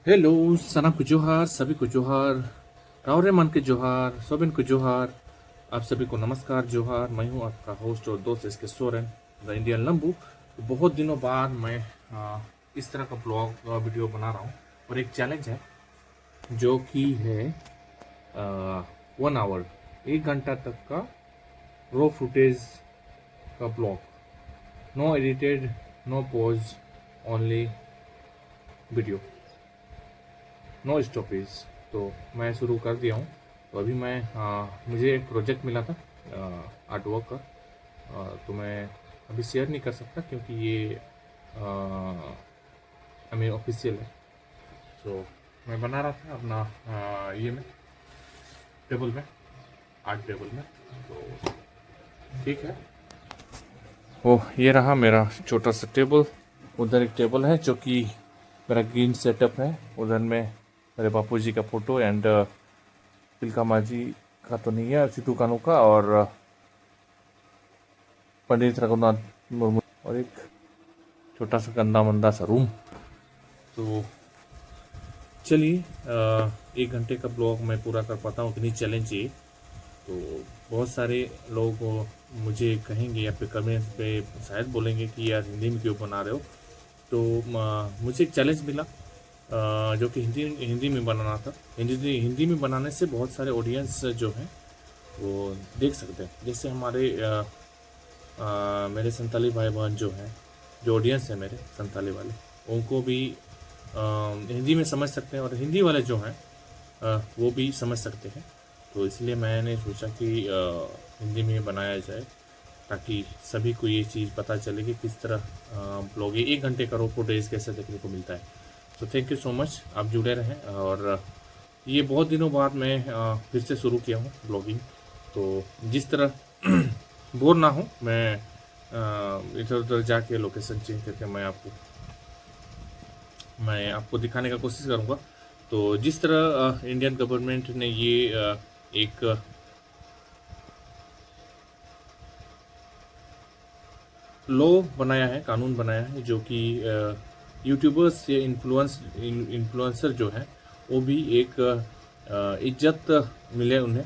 Hello, सनम को जोहार, सभी को जोहार, राव मन के जोहार, सोबिन को जोहार। आप सभी को नमस्कार, जोहार। मैं हूं आपका होस्ट और दोस्त इसके सोरेन, द इंडियन लंबू। तो बहुत दिनों बाद मैं इस तरह का ब्लॉग वीडियो बना रहा हूं और एक चैलेंज है जो कि है 1 आवर, 1 घंटा तक का रो फुटेज का vlog. No edited, no pause, only video, no stoppage. तो मैं शुरू कर दिया हूँ। तो अभी मैं मुझे एक प्रोजेक्ट मिला था आर्ट वर्क का। तो मैं अभी शेयर नहीं कर सकता क्योंकि ये हमें ऑफिशियल है। तो मैं बना रहा था अपना ये में टेबल में, आर्ट टेबल में। तो ठीक है, वो ये रहा मेरा छोटा सा टेबल। उधर एक टेबल है जो कि मेरा ग्रीन सेटअप है। उधर में मेरे बापू जी का फोटो एंड तिलका मांझी का तो नहीं है, सिद्धू कानू का और पंडित रघुनाथ मुर्मू, और एक छोटा सा गंदा मंदा सा रूम। तो चलिए, 1 घंटे का ब्लॉग मैं पूरा कर पाता हूँ कि नहीं, चैलेंज ये। तो बहुत सारे लोग मुझे कहेंगे या फिर कमेंट्स पे शायद बोलेंगे कि यार हिंदी में क्यों बना रहे हो। तो मुझे एक चैलेंज मिला जो कि हिंदी में बनाना था। हिंदी में बनाने से बहुत सारे ऑडियंस जो हैं वो देख सकते हैं। जैसे हमारे मेरे संताली भाई बहन जो हैं, जो ऑडियंस है मेरे संताली वाले, उनको भी हिंदी में समझ सकते हैं और हिंदी वाले जो हैं वो भी समझ सकते हैं। तो इसलिए मैंने सोचा कि हिंदी में बनाया जाए ताकि सभी को ये चीज़ पता चले कि किस तरह ब्लॉग 1 घंटे का रो फुटेज कैसे देखने को मिलता है। तो थैंक यू सो मच, आप जुड़े रहें। और ये बहुत दिनों बाद मैं फिर से शुरू किया हूँ ब्लॉगिंग। तो जिस तरह बोर ना हो, मैं इधर उधर जाके लोकेशन चेंज करके मैं आपको दिखाने का कोशिश करूँगा। तो जिस तरह इंडियन गवर्नमेंट ने ये एक लॉ बनाया है, कानून बनाया है, जो कि यूट्यूबर्स या इन्फ्लुएंसर जो है वो भी एक इज्जत मिले उन्हें।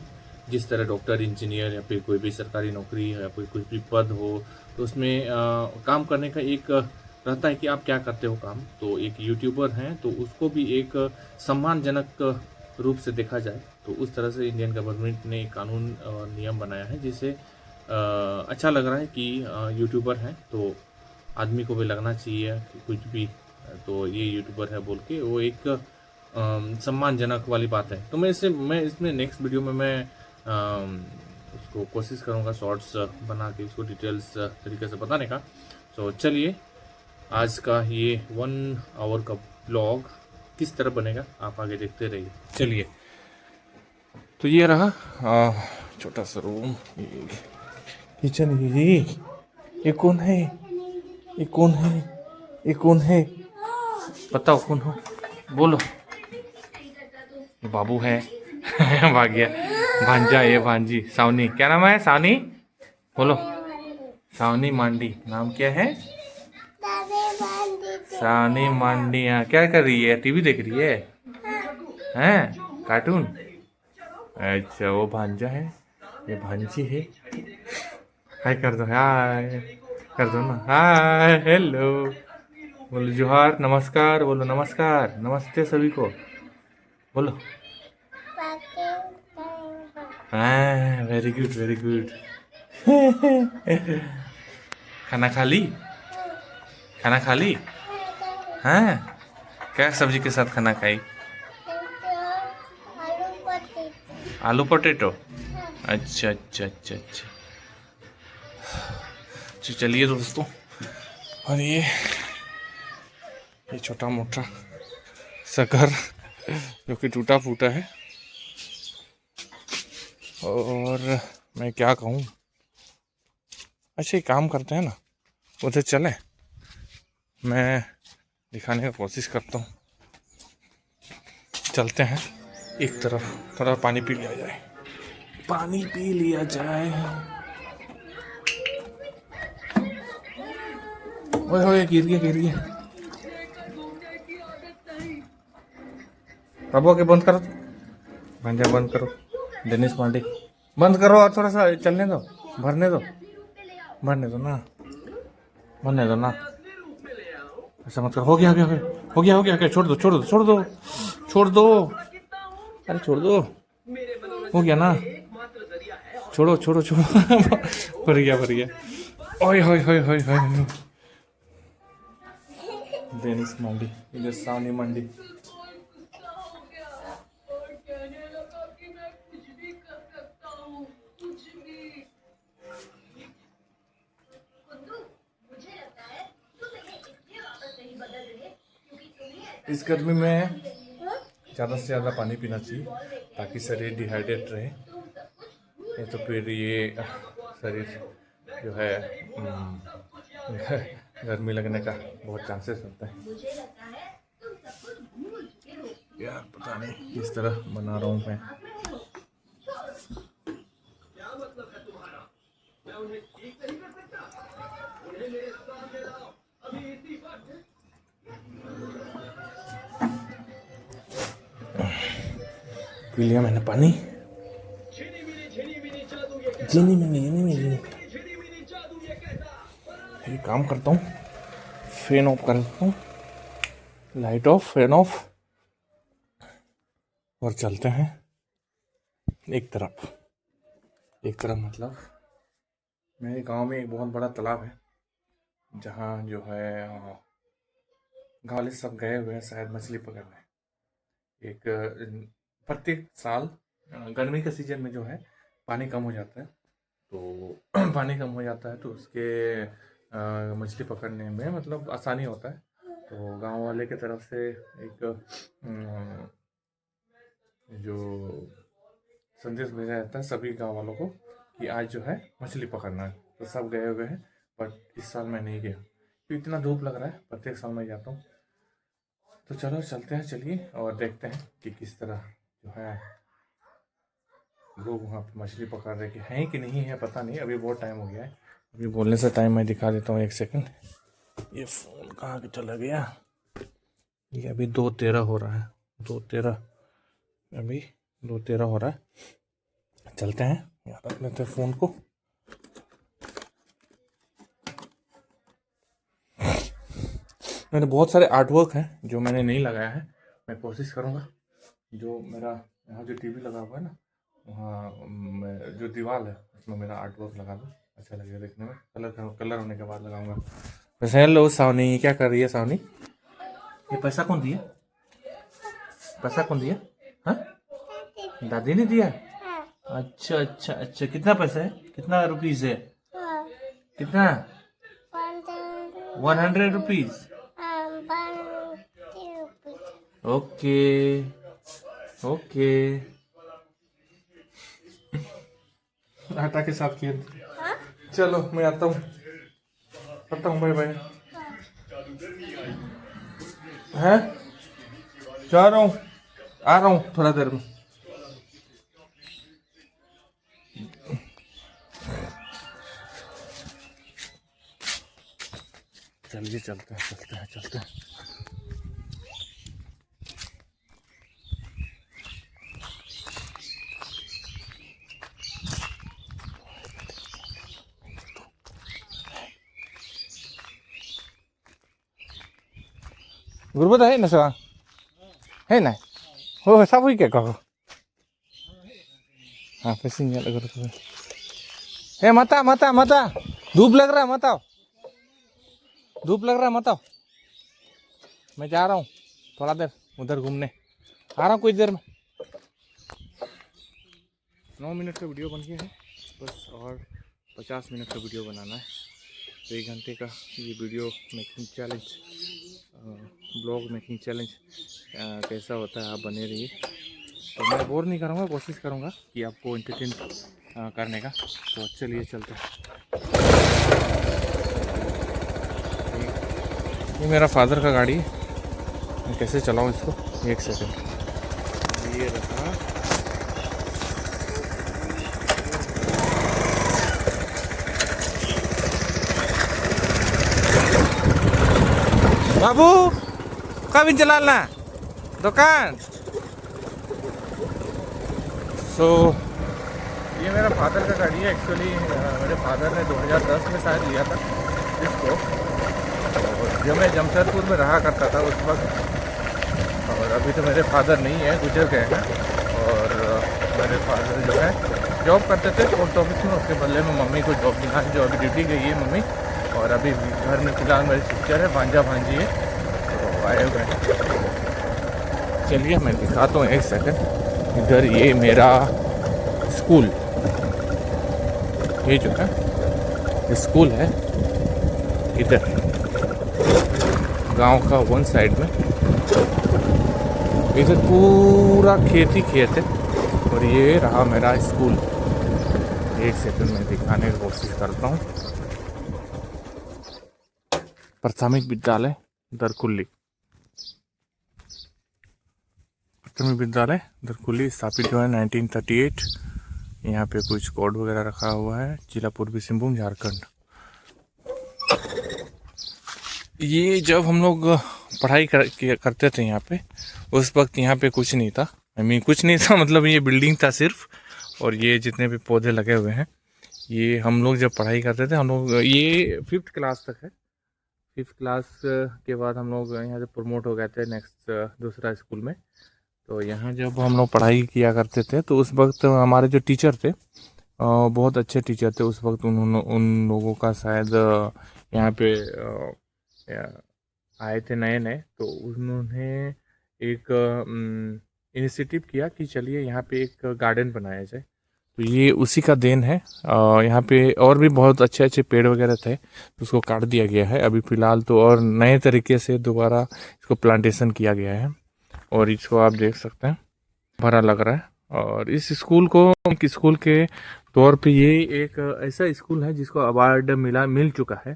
जिस तरह डॉक्टर, इंजीनियर या फिर कोई भी सरकारी नौकरी है या कोई भी पद हो, तो उसमें काम करने का एक रहता है कि आप क्या करते हो काम। तो एक यूट्यूबर हैं तो उसको भी एक सम्मानजनक रूप से देखा जाए। तो उस तरह से इंडियन गवर्नमेंट ने एक कानून और नियम बनाया है जिसे अच्छा लग रहा है कि यूट्यूबर हैं तो आदमी को भी लगना चाहिए कि कुछ भी तो ये यूट्यूबर है बोल के वो एक सम्मानजनक वाली बात है। तो मैं इसमें नेक्स्ट वीडियो में मैं उसको कोशिश करूँगा शॉर्ट्स बना के इसको डिटेल्स तरीके से बताने का। तो चलिए, आज का ये 1 आवर का ब्लॉग किस तरह बनेगा आप आगे देखते रहिए। चलिए, तो ये रहा छोटा सा रूम, किचन। ये कौन है? ये कौन है? ये कौन है? बताओ कौन हो, बोलो। ये बाबू है भाग गया। भांजा, ये भांजी सावनी। क्या नाम है? सावनी बोलो। सावनी मांडी नाम क्या है? सावनी मांडी। हाँ, क्या कर रही है? टीवी देख रही है? हैं, कार्टून। अच्छा, वो भांजा है, ये भांजी है। हाय कर दो, हाय कर दो ना, हाय हेलो बोलो, जोहार, नमस्कार बोलो, नमस्कार नमस्ते सभी को बोलो। हाँ, वेरी गुड वेरी गुड। खाना खा ली? खाना खा ली? हाँ, क्या सब्जी के साथ खाना खाई? आलू पोटैटो। अच्छा अच्छा अच्छा अच्छा। तो चलिए दोस्तों, और ये छोटा मोटा सा घर जो कि टूटा फूटा है, और मैं क्या कहूँ। अच्छा, एक काम करते हैं ना, उधर चलें, मैं दिखाने का कोशिश करता हूँ। चलते हैं एक तरफ, थोड़ा पानी पी लिया जाए, पानी पी लिया जाए। ओए होए, गिर गया गिर गया। बाबू के बंद करो, भांजा बंद करो, डेनिस पांडे बंद करो और थोड़ा सा चलने दो, भरने दो, भरने दो ना, भरने दो ना, ऐसा मत करो। हो गया हो गया हो गया हो गया, क्या छोड़ दो छोड़ दो छोड़ दो छोड़ दो, अरे छोड़ दो, हो गया ना, छोड़ो छोड़ो छोड़ो भर गया भर गया। ओए होए होए होए होए, डेनिस मंडी, इधर सावनी मंडी। इस गर्मी में ज़्यादा से ज़्यादा पानी पीना चाहिए ताकि शरीर डिहाइड्रेट रहे, नहीं तो फिर ये शरीर जो है गर्मी लगने का बहुत चांसेस होता है। यार पता नहीं किस तरह बना रहा हूँ मैं। पी लिया मैंने पानी, चीनी में मिली। ये काम करता हूँ, फैन ऑफ कर देता हूँ, लाइट ऑफ, फैन ऑफ, और चलते हैं एक तरफ मतलब मेरे गांव में एक बहुत बड़ा तालाब है जहाँ जो है गाँव वाले सब गए हुए हैं शायद मछली पकड़ने। एक प्रत्येक साल गर्मी के सीजन में जो है पानी कम हो जाता है, तो पानी कम हो जाता है तो उसके मछली पकड़ने में मतलब आसानी होता है। तो गांव वाले की तरफ से एक जो संदेश भेजा जाता है सभी गांव वालों को कि आज जो है मछली पकड़ना है, तो सब गए हुए हैं। बट इस साल मैं नहीं गया क्योंकि इतना धूप लग रहा है, प्रत्येक साल मैं जाता हूँ। तो चलो चलते हैं, चलिए और देखते हैं कि किस तरह जो है लोग वहाँ पे मछली पकड़ रहे कि हैं कि नहीं है, पता नहीं, अभी बहुत टाइम हो गया है। अभी बोलने से टाइम मैं दिखा देता हूँ, एक सेकंड। ये फ़ोन कहाँ के चला गया, ये अभी 2:13 हो रहा है, 2:13 अभी 2:13 हो रहा है। चलते हैं, यहाँ रख लेते हैं फ़ोन को। मेरे बहुत सारे आर्टवर्क हैं जो मैंने नहीं लगाया है, मैं कोशिश करूँगा जो मेरा यहाँ जो टीवी लगा हुआ है ना, वहाँ जो दीवार है उसमें मेरा आर्टवर्क लगा दूँ, अच्छा लगेगा देखने में। कलर होने के बाद लगाऊंगा। वैसे हेलो सावनी, क्या कर रही है सावनी? ये पैसा कौन दिया? पैसा कौन दिया? हाँ, दादी ने दिया? अच्छा अच्छा अच्छा, कितना पैसा है, कितना रुपीज है? कितना? 100 रुपीज। ओके ओके, आटा के साथ खेल। चलो मैं आता हूँ, बाय बाय। है, जा रहा हूँ, आ रहा हूँ थोड़ा देर में। चलिए चलते हैं। गुरुबत है ना सर, है ना? हो सब हुई क्या कहो? हाँ पैसेंजर लग रहा है। ए मता धूप लग रहा है, मत आओ, धूप लग रहा है, मत आओ। मैं जा रहा हूँ थोड़ा देर उधर घूमने, आ रहा हूँ कुछ देर में। 9 मिनट का वीडियो बन गया है बस, और 50 मिनट का वीडियो बनाना है। तो 1 घंटे का ये video making challenge, blog making challenge कैसा होता है, आप बने रहिए। तो मैं बोर नहीं करूँगा, कोशिश करूँगा कि आपको एंटरटेन करने का। तो चलिए चलते हैं। ये मेरा फादर का गाड़ी है, मैं कैसे चलाऊँ इसको, 1 सेकंड। ये रहा, बाबू कभी चलाना दुकान सो ये मेरा फादर का गाड़ी है। एक्चुअली मेरे फादर ने 2010 में शायद लिया था इसको, जब मैं जमशेदपुर में रहा करता था उस वक्त। और अभी तो मेरे फादर नहीं है, गुजर गए हैं। और मेरे फादर जो है जॉब करते थे पोस्ट ऑफिस में, उसके बदले में मम्मी को जॉब मिला है, जो अभी ड्यूटी गई है मम्मी। और अभी घर में फ़िलहाल मेरी सिस्टर है, भांजा भांजी है, तो आए हुए हैं। चलिए मैं दिखाता हूँ एक सेकंड। इधर ये मेरा स्कूल, ये जो है स्कूल है इधर गांव का वन साइड में। इधर पूरा खेत ही खेत है और ये रहा मेरा स्कूल। एक सेकंड में दिखाने की कोशिश करता हूँ। प्राथमिक विद्यालय दरकुल्ली, प्राथमिक विद्यालय दरकुल्ली स्थापित जो है 1938। यहाँ पे कुछ कोड वगैरह रखा हुआ है। जिला पूर्वी सिंहभूम झारखंड। ये जब हम लोग पढ़ाई करते थे यहाँ पे, उस वक्त यहाँ पे कुछ नहीं था। कुछ नहीं था मतलब ये बिल्डिंग था सिर्फ, और ये जितने भी पौधे लगे हुए हैं। ये हम लोग जब पढ़ाई करते थे, हम लोग ये 5th क्लास तक है। 5th क्लास के बाद हम लोग यहाँ से प्रमोट हो गए थे नेक्स्ट दूसरा स्कूल में। तो यहाँ जब हम लोग पढ़ाई किया करते थे तो उस वक्त हमारे जो टीचर थे बहुत अच्छे टीचर थे उस वक्त। उन लोगों का शायद यहाँ पे आए थे नए नए, तो उन्होंने एक इनिशिएटिव किया कि चलिए यहाँ पे एक गार्डन बनाया जाए। तो ये उसी का देन है। यहाँ पे और भी बहुत अच्छे अच्छे पेड़ वगैरह थे, तो उसको काट दिया गया है अभी फ़िलहाल तो, और नए तरीके से दोबारा इसको प्लांटेशन किया गया है। और इसको आप देख सकते हैं, भरा लग रहा है। और इस स्कूल को एक स्कूल के तौर पे ये एक ऐसा स्कूल है जिसको अवार्ड मिल चुका है,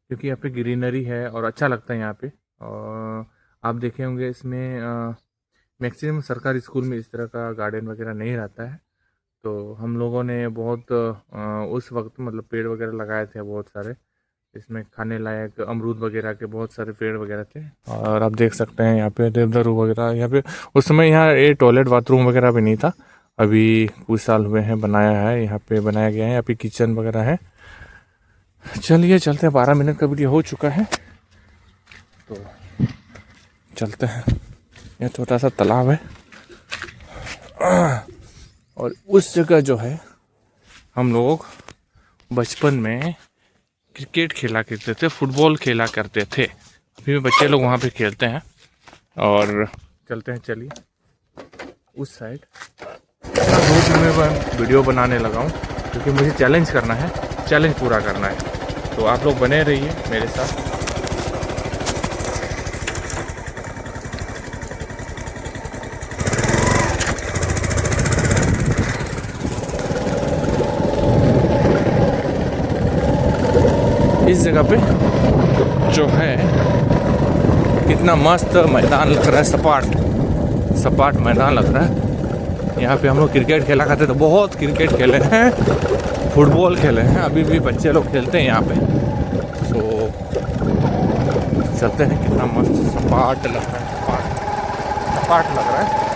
क्योंकि यहाँ पे ग्रीनरी है और अच्छा लगता है यहाँ पे। और आप देखे होंगे इसमें मैक्सिमम सरकारी स्कूल में इस तरह का गार्डन वगैरह नहीं रहता है। तो हम लोगों ने बहुत उस वक्त मतलब पेड़ वगैरह लगाए थे बहुत सारे। इसमें खाने लायक अमरूद वगैरह के बहुत सारे पेड़ वगैरह थे। और आप देख सकते हैं यहाँ पे देवदारू वगैरह। यहाँ पे उस समय यहाँ ये टॉयलेट बाथरूम वगैरह भी नहीं था, अभी कुछ साल हुए हैं बनाया है, यहाँ पे बनाया गया है। यहाँ पे किचन वगैरह है। चलिए चलते हैं, 12 मिनट का वीडियो हो चुका है तो चलते हैं। यह छोटा सा तालाब है और उस जगह जो है हम लोग बचपन में क्रिकेट खेला करते थे, फुटबॉल खेला करते थे। अभी भी बच्चे लोग वहाँ पे खेलते हैं। और चलते हैं, चलिए उस साइड। रोज में वीडियो बनाने लगा हूँ क्योंकि मुझे चैलेंज करना है, चैलेंज पूरा करना है। तो आप लोग बने रहिए मेरे साथ। इस जगह पे जो है कितना मस्त मैदान लग रहा है, सपाट मैदान लग रहा है। यहाँ पे हम लोग क्रिकेट खेला करते थे, बहुत क्रिकेट खेले हैं, फुटबॉल खेले हैं, अभी भी बच्चे लोग खेलते हैं यहाँ पे। तो चलते हैं, कितना मस्त सपाट लग रहा है, सपाट लग रहा है।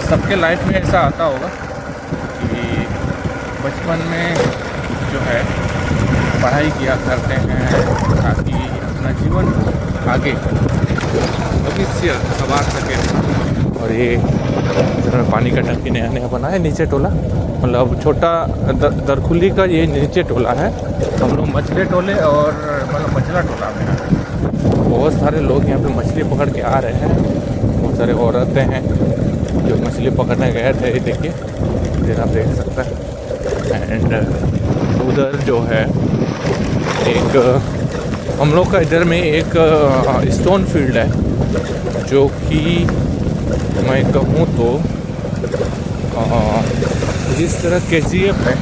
सबके लाइफ में ऐसा आता होगा कि बचपन में जो है पढ़ाई किया करते हैं ताकि अपना जीवन आगे भविष्य संवार सके। और ये जिन्होंने पानी का टंकी नया नया बना है, नीचे टोला मतलब छोटा दरकुल्ली का ये नीचे टोला है। हम लोग मछली टोले और मतलब मछला टोला में बहुत सारे लोग यहाँ पे मछली पकड़ के आ रहे हैं। बहुत सारे औरतें हैं जो मछली पकड़ने गए थे, ये देखिए, इधर आप देख सकते हैं। एंड उधर जो है एक हम लोग का इधर में एक स्टोन फील्ड है, जो कि मैं कहूँ तो जिस तरह KGF है,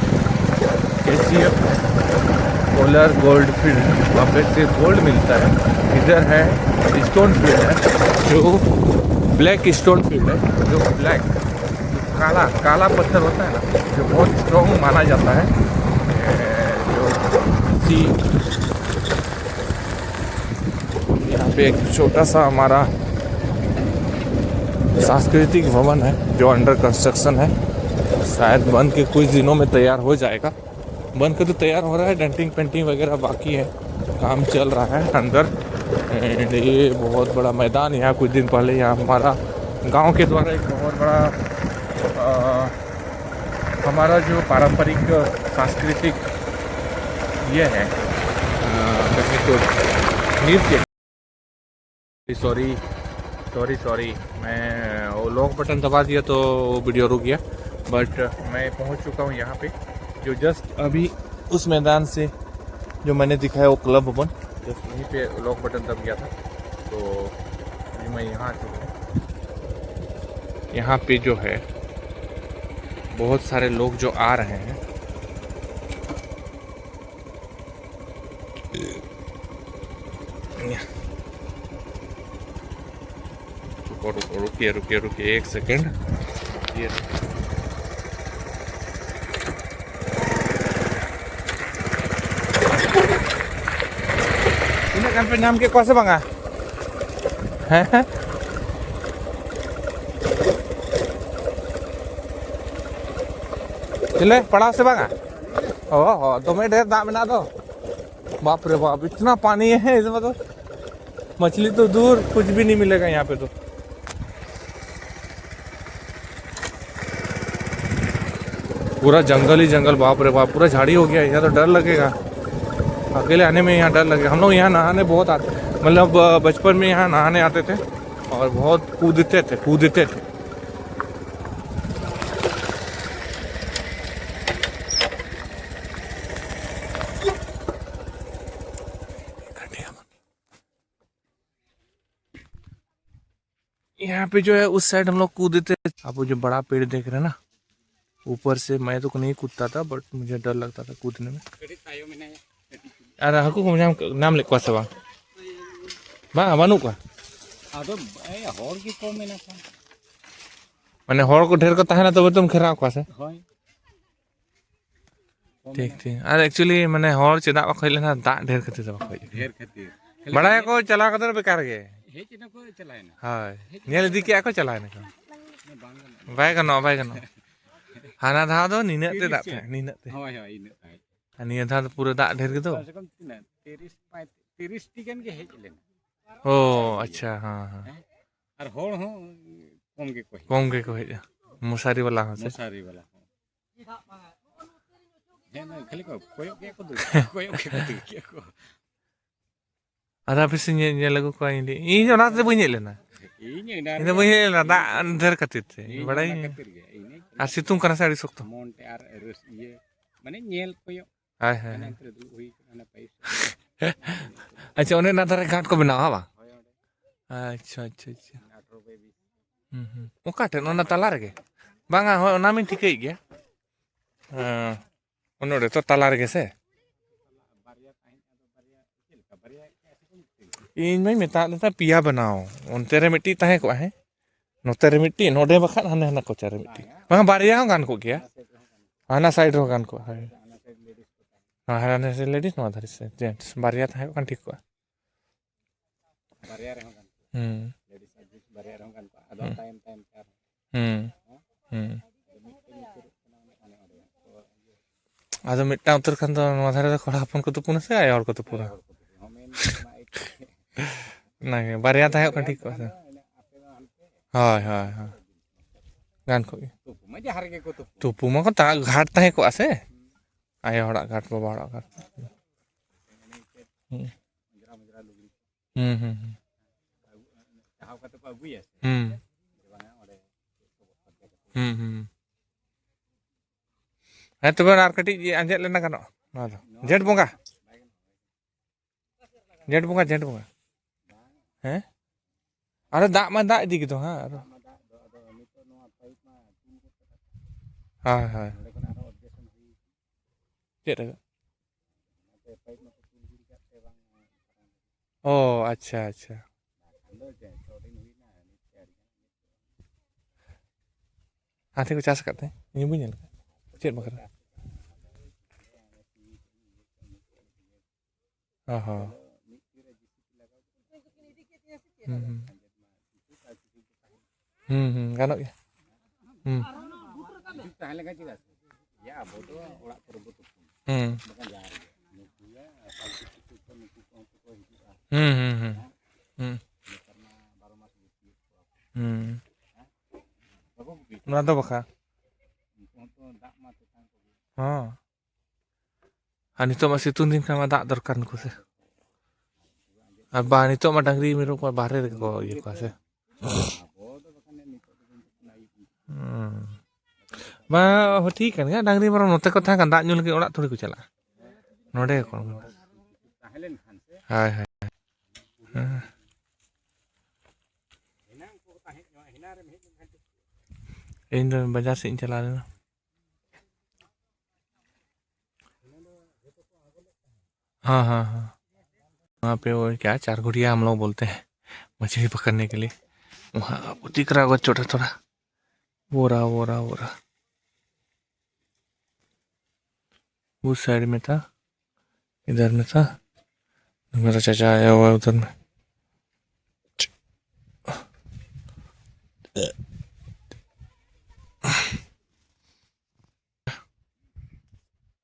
कोलार गोल्ड फील्ड, वहाँ पे से गोल्ड मिलता है। इधर है स्टोन फील्ड है जो ब्लैक स्टोन फील्ड है, जो ब्लैक काला काला पत्थर होता है ना, जो बहुत स्ट्रॉन्ग माना जाता है। जो सी यहाँ पे एक छोटा सा हमारा सांस्कृतिक भवन है जो अंडर कंस्ट्रक्शन है, शायद बन के कुछ दिनों में तैयार हो जाएगा। बन के तो तैयार हो रहा है, डेंटिंग पेंटिंग वगैरह बाकी है, काम चल रहा है अंदर। एंड ये बहुत बड़ा मैदान, यहाँ कुछ दिन पहले यहाँ हमारा गांव के द्वारा एक बहुत बड़ा हमारा जो पारंपरिक सांस्कृतिक ये है कहीं तो नृत्य, सॉरी मैं वो लॉक बटन दबा दिया तो वीडियो रुक गया। बट मैं पहुंच चुका हूं यहाँ पे, जो जस्ट अभी उस मैदान से जो मैंने दिखाया वो क्लब भवन, जस्ट वहीं पे लॉक बटन दब गया था। तो अभी मैं यहाँ आ चुका हूँ। यहाँ पे जो है बहुत सारे लोग जो आ रहे हैं, रुकिए एक सेकेंड। ये kan pe nyam ke kuasa banga हैं चले पड़ा से बगा ओहो तो मैं ढेर दाम ना दो, बाप रे बाप इतना पानी है इसमें तो मछली तो दूर, कुछ भी नहीं मिलेगा यहाँ पे तो। पूरा जंगल ही जंगल, बाप रे बाप पूरा झाड़ी हो गया, यहाँ तो डर लगेगा अकेले आने में, यहाँ डर लगेगा। हम लोग यहाँ नहाने बहुत आते, मतलब बचपन में यहाँ नहाने आते थे और बहुत कूदते थे। यहाँ पे जो है उस साइड हम लोग कूदते थे। आप वो जो बड़ा पेड़ देख रहे हैं ना, ऊपर से मैं तो नहीं कूदता था, बट मुझे डर लगता था कूदने में। अरे हकू को नाम लिखवा से बा बानू का मैंने हॉर को ढेर को तहना तो तुम खेरा को से ठीक ठीक। अरे एक्चुअली मैंने हॉर चेदा बखै लेना दाग ढेर खातिर बखै बड़ा को चला कदर बेकार गे हाय नेल दी के को चलाए ना बाय गनो हाना धा दो नीने ते दाग नीने ते निया धा तो पूरा दाग ढेर के तो 30 टी गन के हेज लेना। ओ अच्छा हां हां और होड़ हो कम के हेज मुसारी वाला हो से खाली को आधा पिस ने लगो को इन जोना से बने लेना इन बने लेना दा अंदर खातिर थे बड़ा ही आ सितुंग करना साड़ी सकतो मोंटे आर ये माने नेल कोयो हाय हाय अच्छा उन्हें ना धरे घाट को बनावा बा अच्छा ओकाटे ओना तला रे बांगा हो ओना में ठीक है गया ओनोडे तो तला रे से इन में मेता लेता पिया बनाओ उनते रे मिट्टी ताहे को है नोते रे मिट्टी नोडे बखन हने हना कोचा रे मिट्टी बांगा बारिया हो गान को गया हाना साइड हो गान को है हां हाना से लेडीज नो धरि से जेंट्स बारिया ताहे को ठीक को बारिया रे हो गान लेडीज बारिया रे हो गान को आदो टाइम चार आदो मिट्टा उतर खान तो नो धरे खड़ा अपन को तो पुना से आय और को तो पूरा नहीं बारिया ताहे को ठीक को हाय हाय हां गान को तुपु मा को ता घाट ताहे को आसे आय हड़ा घाट बाबा हड़ा घाट है तो आर कटी आंजेद लेना गानो जेठ बोंगा हैं अरे दाग मा दाग इदी तो हां हां हां चेद ओ अच्छा हाथी को चाष करते हैं ये भी चेक बकरा हाँ हाँ गानों गया ना तो बखा हाँ हाँ नितो मा सितुंग दिन का दाग दरकार नुको से अब नितो मा डंगरी मेरे को बाहर रे को ये को से बा ठीक है ना डंगरी मरो नोते को था दाग ᱧᱩ लगे ओड़ा थोड़ी को चला नोडे को हाय हाय इन बाजार से चला लेना हाँ हाँ हाँ वहाँ पे वो क्या चार गुड़िया हम लोग बोलते हैं मछली पकड़ने के लिए वहाँ दिख रहा होगा छोटा थोड़ा वो रहा उस साइड में था इधर में था मेरा चाचा आया हुआ है उधर में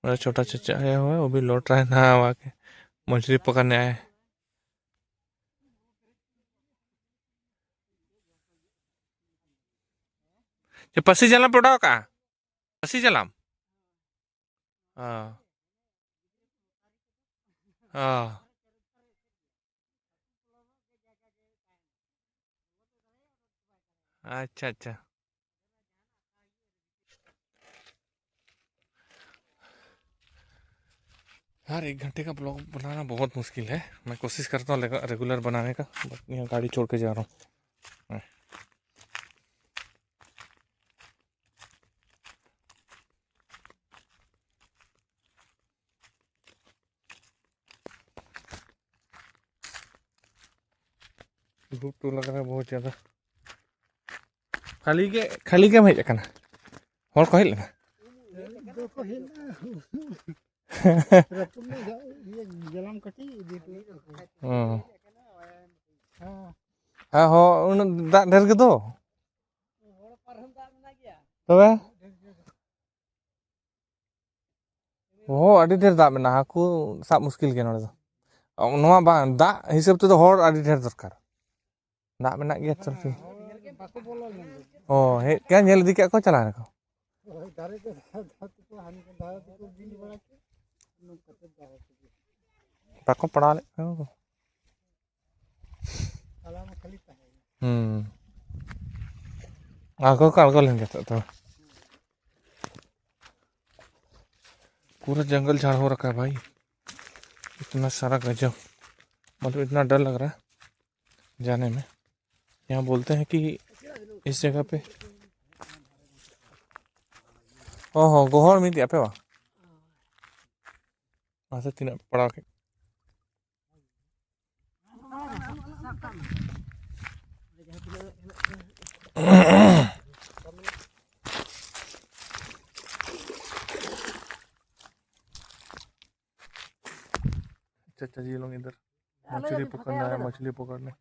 मेरा छोटा चाचा आया हुआ है वो भी लौट रहा है नहा वहा के मछली पकड़ने आया है पसी जलाम पड़ा का पसी जलाम हाँ हाँ अच्छा अच्छा यार 1 घंटे का ब्लॉग बनाना बहुत मुश्किल है मैं कोशिश करता हूँ रेगुलर बनाने का बट यहाँ गाड़ी छोड़ के जा रहा हूँ धूप तो लग रहा है बहुत ज़्यादा खाली के हेज करना और को हेज लेना हाँ हो दाग ढेर के दो तबे वो अड़ी ढेर दाग में हाकू साब मुश्किल के नोड़े दाग हिसाब ते हर अड़ी ढेर दरकार दाग में गया तो ओ हे क्या नेल दी को चला रखो बाको पड़ा ले आगो का लेंगे तो पूरा जंगल झाड़ हो रखा है भाई इतना सारा गजब मतलब इतना डर लग रहा है जाने में यहाँ बोलते हैं कि इस जगह पे ओहो गोहर में दिया पे वहाँ से तीन पड़ा के चाचा जी लोग इधर मछली पकड़ना है मछली पकड़ने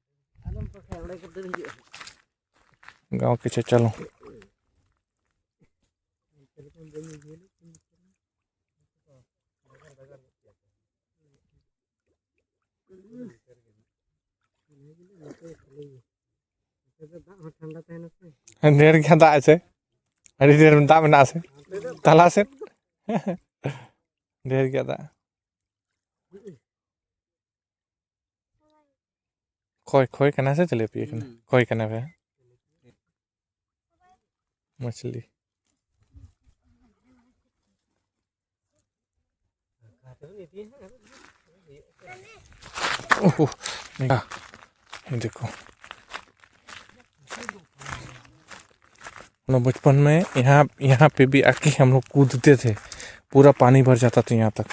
गांव के चाचा लोग ढेर क्या दाग से अड़ी ढेर में दाग में ना से ताला से ढेर क्या दाग खोई खोई करना से चले पिए खोई करना पे मछली ओह देखो बचपन में यहाँ पे भी आके हम लोग कूदते थे पूरा पानी भर जाता था यहाँ तक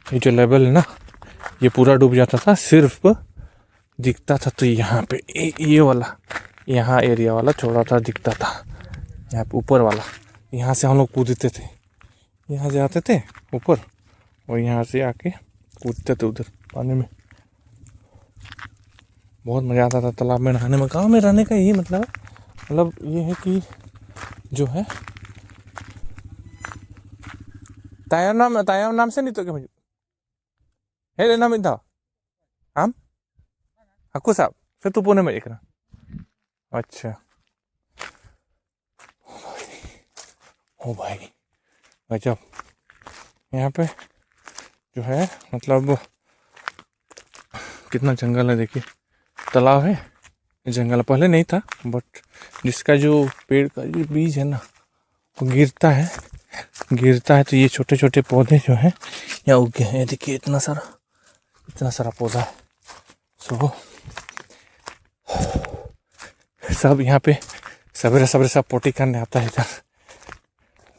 ये जो लेवल है ना ये पूरा डूब जाता था सिर्फ दिखता था तो यहाँ पे ये वाला यहाँ एरिया वाला छोड़ा था दिखता था यहाँ पे ऊपर वाला, यहाँ से हम लोग कूदते थे, यहाँ से आते थे ऊपर और यहाँ से आके कूदते थे उधर पानी में। बहुत मज़ा आता था तालाब में नहाने में। गाँव में रहने का यही मतलब है, मतलब ये है कि जो है तायम नाम से नहीं तो क्या हे नाम इधर आम हाकू साहब फिर तू पुणे में एक ना। अच्छा ओ भाई गजब। यहाँ पे जो है मतलब कितना जंगल है, देखिए तालाब है, जंगल पहले नहीं था, बट जिसका जो पेड़ का जो बीज है ना वो गिरता है तो ये छोटे छोटे पौधे जो हैं यहाँ उग गए हैं। देखिए इतना सारा पौधा है। सो सब यहाँ पे सवेरे सब पोटी करने आता है इधर,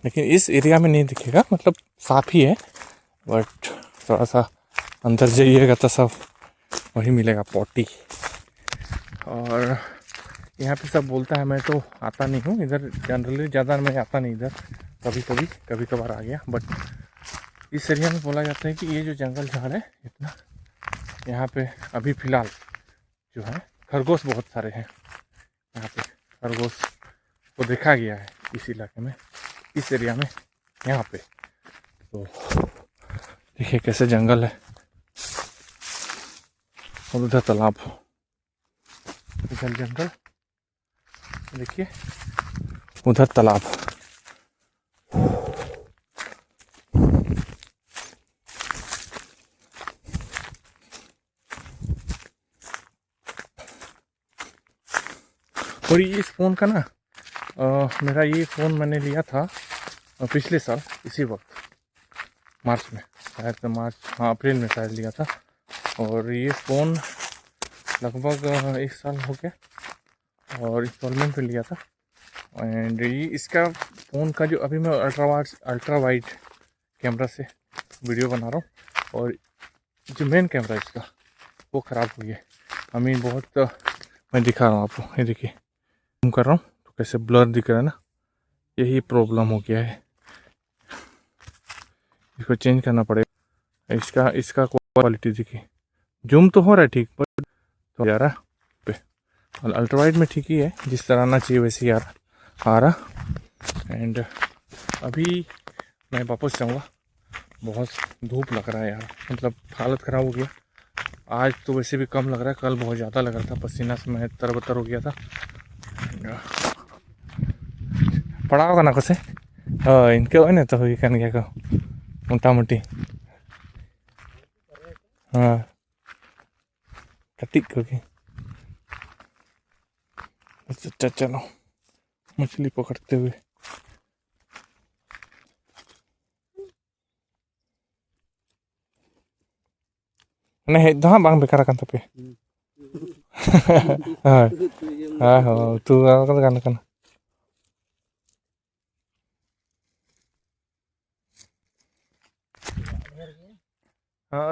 लेकिन इस एरिया में नहीं दिखेगा, मतलब साफ ही है, बट थोड़ा सा अंदर जाइएगा तो सब वही मिलेगा पोटी। और यहाँ पे सब बोलता है, मैं तो आता नहीं हूँ इधर, जनरली ज़्यादा मैं आता नहीं इधर, कभी कभार आ गया। बट इस एरिया में बोला जाता है कि ये जो जंगल झाड़ है इतना, यहाँ पे अभी फ़िलहाल जो है खरगोश बहुत सारे हैं। यहाँ पे खरगोश को देखा गया है इस इलाके में, इस एरिया में यहाँ पे। तो देखिए कैसे जंगल है और उधर तालाब, इधर जंगल, देखिए उधर तालाब। और ये इस फ़ोन का ना मेरा ये फ़ोन मैंने लिया था पिछले साल इसी वक्त मार्च में, शायद अप्रैल में शायद लिया था। और ये फ़ोन लगभग 1 साल हो गया और इंस्टॉलमेंट पे लिया था। एंड ये इसका फ़ोन का जो अभी मैं अल्ट्रा वाइड कैमरा से वीडियो बना रहा हूँ और जो मेन कैमरा इसका वो ख़राब हो गया। आई मीन बहुत मैं दिखा रहा हूँ आपको, ये देखिए जूम कर रहा हूँ तो कैसे ब्लर दिख रहा है ना, यही प्रॉब्लम हो गया है, इसको चेंज करना पड़ेगा। इसका क्वालिटी देखिए, जूम तो हो रहा है ठीक, पर तो जा रहा पे, और अल्ट्रा वाइड में ठीक ही है, जिस तरह आना चाहिए वैसे ही आ रहा। एंड अभी मैं वापस जाऊँगा, बहुत धूप लग रहा है यार, मतलब हालत ख़राब हो गया। आज तो वैसे भी कम लग रहा है, कल बहुत ज़्यादा लग रहा था, पसीना से मैं तरबतर हो गया था। पढ़ाओ ना कुछ इनके हो तो हुई गया को मोटामुटी हाँ कटिक को चलो मछली पकड़ते हुए। नहीं तो हाँ बांग बेकार kan tapi tu kan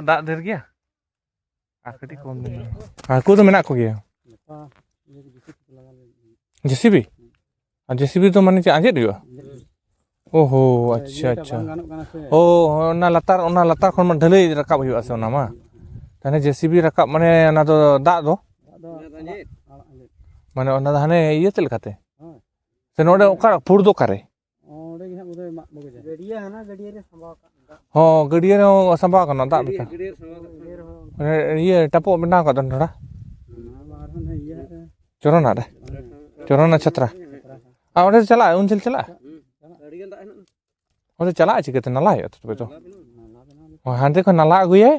dak der gya akadi kom ni aku तो मेना को गया जेसीबी जेसीबी तो माने आंजेद हुआ। ओहो अच्छा ओ ना लातार खन मा ढलई रकाब हुआ से ओना मा ताने जेसीबी रकाब माने ना तो दाग दो माने ओना हाने इये चल खाते से नोडे ओका फुर दो करे ओडे गे उदय मा बगे गड़िया है ना गड़िया रे संभाव का हो गड़िया रे संभाव का दाग बिका ये टपो बना का थोड़ा चोरना रे चोरना छतरा आ ओडे चला उन चला ओडे चला चिकते नाला है तो तो हांते को नाला अगुए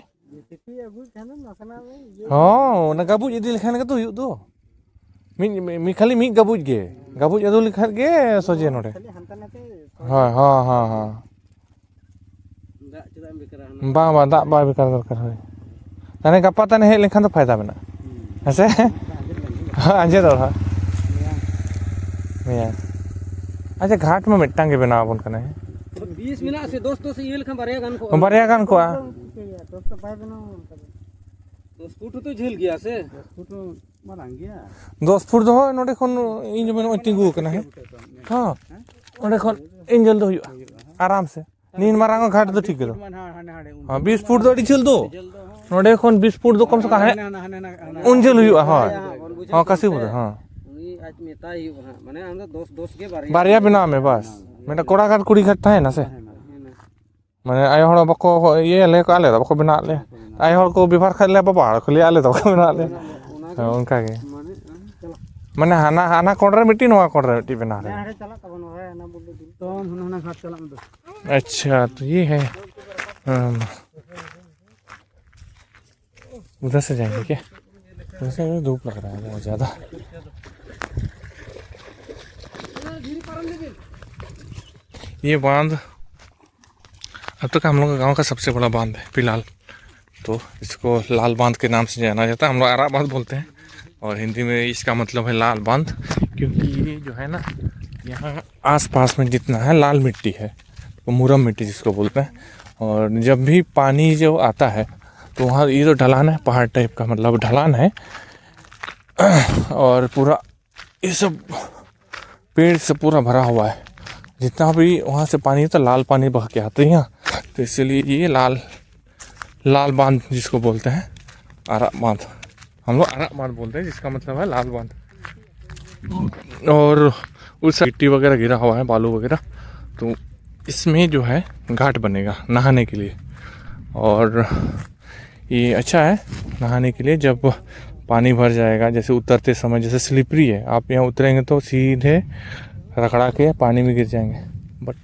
हाँ ना गाबुज इदी लेखान के तो हुई दो मी खाली मी गाबुज अदु लेखान के सोजे नोडे हाँ हाँ हाँ हाँ बा दाग बा बेकार दरकार है ताने गप्पा ताने हेज लेखान तो फायदा मेना हेसे हाँ आंजे दो हाँ मिया अच्छा घाट में मिट्टांग के बना अपन कने 20 मिनट से दोस्तों से ये लेखा बारिया गान को 10 फुट तो झेल गया से 10 फुट मारांग गया 10 फुट दो नोडे खन इन जो मैं तिंगु कना है हां ओडे खन एंजल दो आराम से नीन मारांग घाट दो ठीक दो मान हाने हाने हां 20 फुट दो झेल दो नोडे खन 20 फुट दो कम से कम है उनजल हुआ हां हां कसी बोल हां उनी आज मेता ही माने हम 10 के बारिया बिना में बस मेरा कोड़ा घाट कुड़ी घाट था है ना से माने आय हड़ बको ये ले को आले बको बिना ले आय हड़ को बिफार खले पहाड़ खले आले तो बिना ले उनका के माने हाना हाना कोडरे मिट्टी नवा कोडरे मिट्टी बना रहे हाने चला तबन है ना बोल तो हुना घाट चला में अच्छा तो ये है उधर से जाएंगे क्या उधर से धूप लग रहा है बहुत ज़्यादा ये बांध अब तक हम लोग का गांव का सबसे बड़ा बांध है फिलहाल तो इसको लाल बांध के नाम से जाना जाता है हम लोग आरा बांध बोलते हैं और हिंदी में इसका मतलब है लाल बांध क्योंकि ये जो है ना यहाँ आसपास में जितना है लाल मिट्टी है तो मुरम मिट्टी जिसको बोलते हैं और जब भी पानी जो आता है तो वहाँ ये तो ढलान है पहाड़ टाइप का मतलब ढलान है और पूरा ये सब पेड़ से पूरा भरा हुआ है जितना भी वहाँ से पानी है तो लाल पानी बह के आते हैं यहाँ तो इसलिए ये लाल बांध जिसको बोलते हैं आरा बांध हम लोग आरा बांध बोलते हैं जिसका मतलब है लाल बांध और उस मिट्टी वगैरह गिरा हुआ है बालू वगैरह तो इसमें जो है घाट बनेगा नहाने के लिए और ये अच्छा है नहाने के लिए जब पानी भर जाएगा जैसे उतरते समय जैसे स्लिपरी है आप यहाँ उतरेंगे तो सीधे रखड़ा के पानी में गिर जाएंगे बट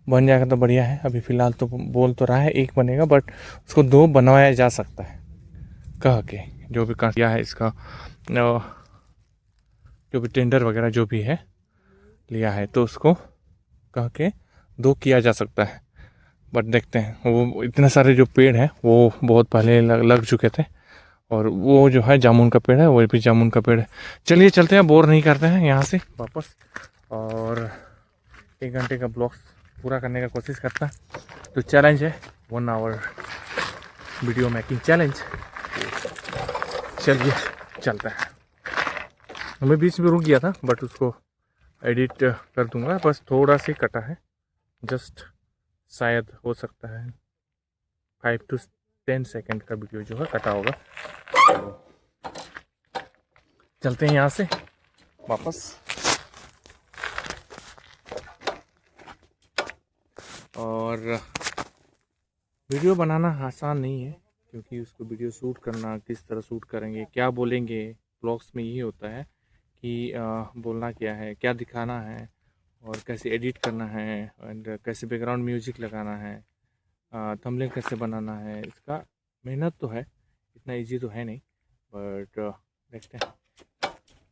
बन जाएगा तो बढ़िया है अभी फ़िलहाल तो बोल तो रहा है एक बनेगा बट उसको 2 बनवाया जा सकता है कह के जो भी किया है इसका जो भी टेंडर वगैरह जो भी है लिया है तो उसको कह के 2 किया जा सकता है बट देखते हैं वो इतने सारे जो पेड़ हैं वो बहुत पहले लग चुके थे और वो जो है जामुन का पेड़ है वो भी जामुन का पेड़ है चलिए चलते हैं बोर नहीं करते हैं यहाँ से वापस और 1 घंटे का ब्लॉग पूरा करने का कोशिश करता है तो चैलेंज है 1 आवर वीडियो मेकिंग चैलेंज चलिए चलता है हमें बीच में रुक गया था बट उसको एडिट कर दूंगा बस थोड़ा सा कटा है जस्ट शायद हो सकता है 5 to 10 सेकेंड का वीडियो जो है कटा होगा तो चलते हैं यहाँ से वापस और वीडियो बनाना आसान नहीं है क्योंकि उसको वीडियो शूट करना किस तरह शूट करेंगे क्या बोलेंगे ब्लॉग्स में यही होता है कि बोलना क्या है क्या दिखाना है और कैसे एडिट करना है एंड कैसे बैकग्राउंड म्यूजिक लगाना है थंबनेल कैसे बनाना है इसका मेहनत तो है इतना इजी तो है नहीं बट देखते हैं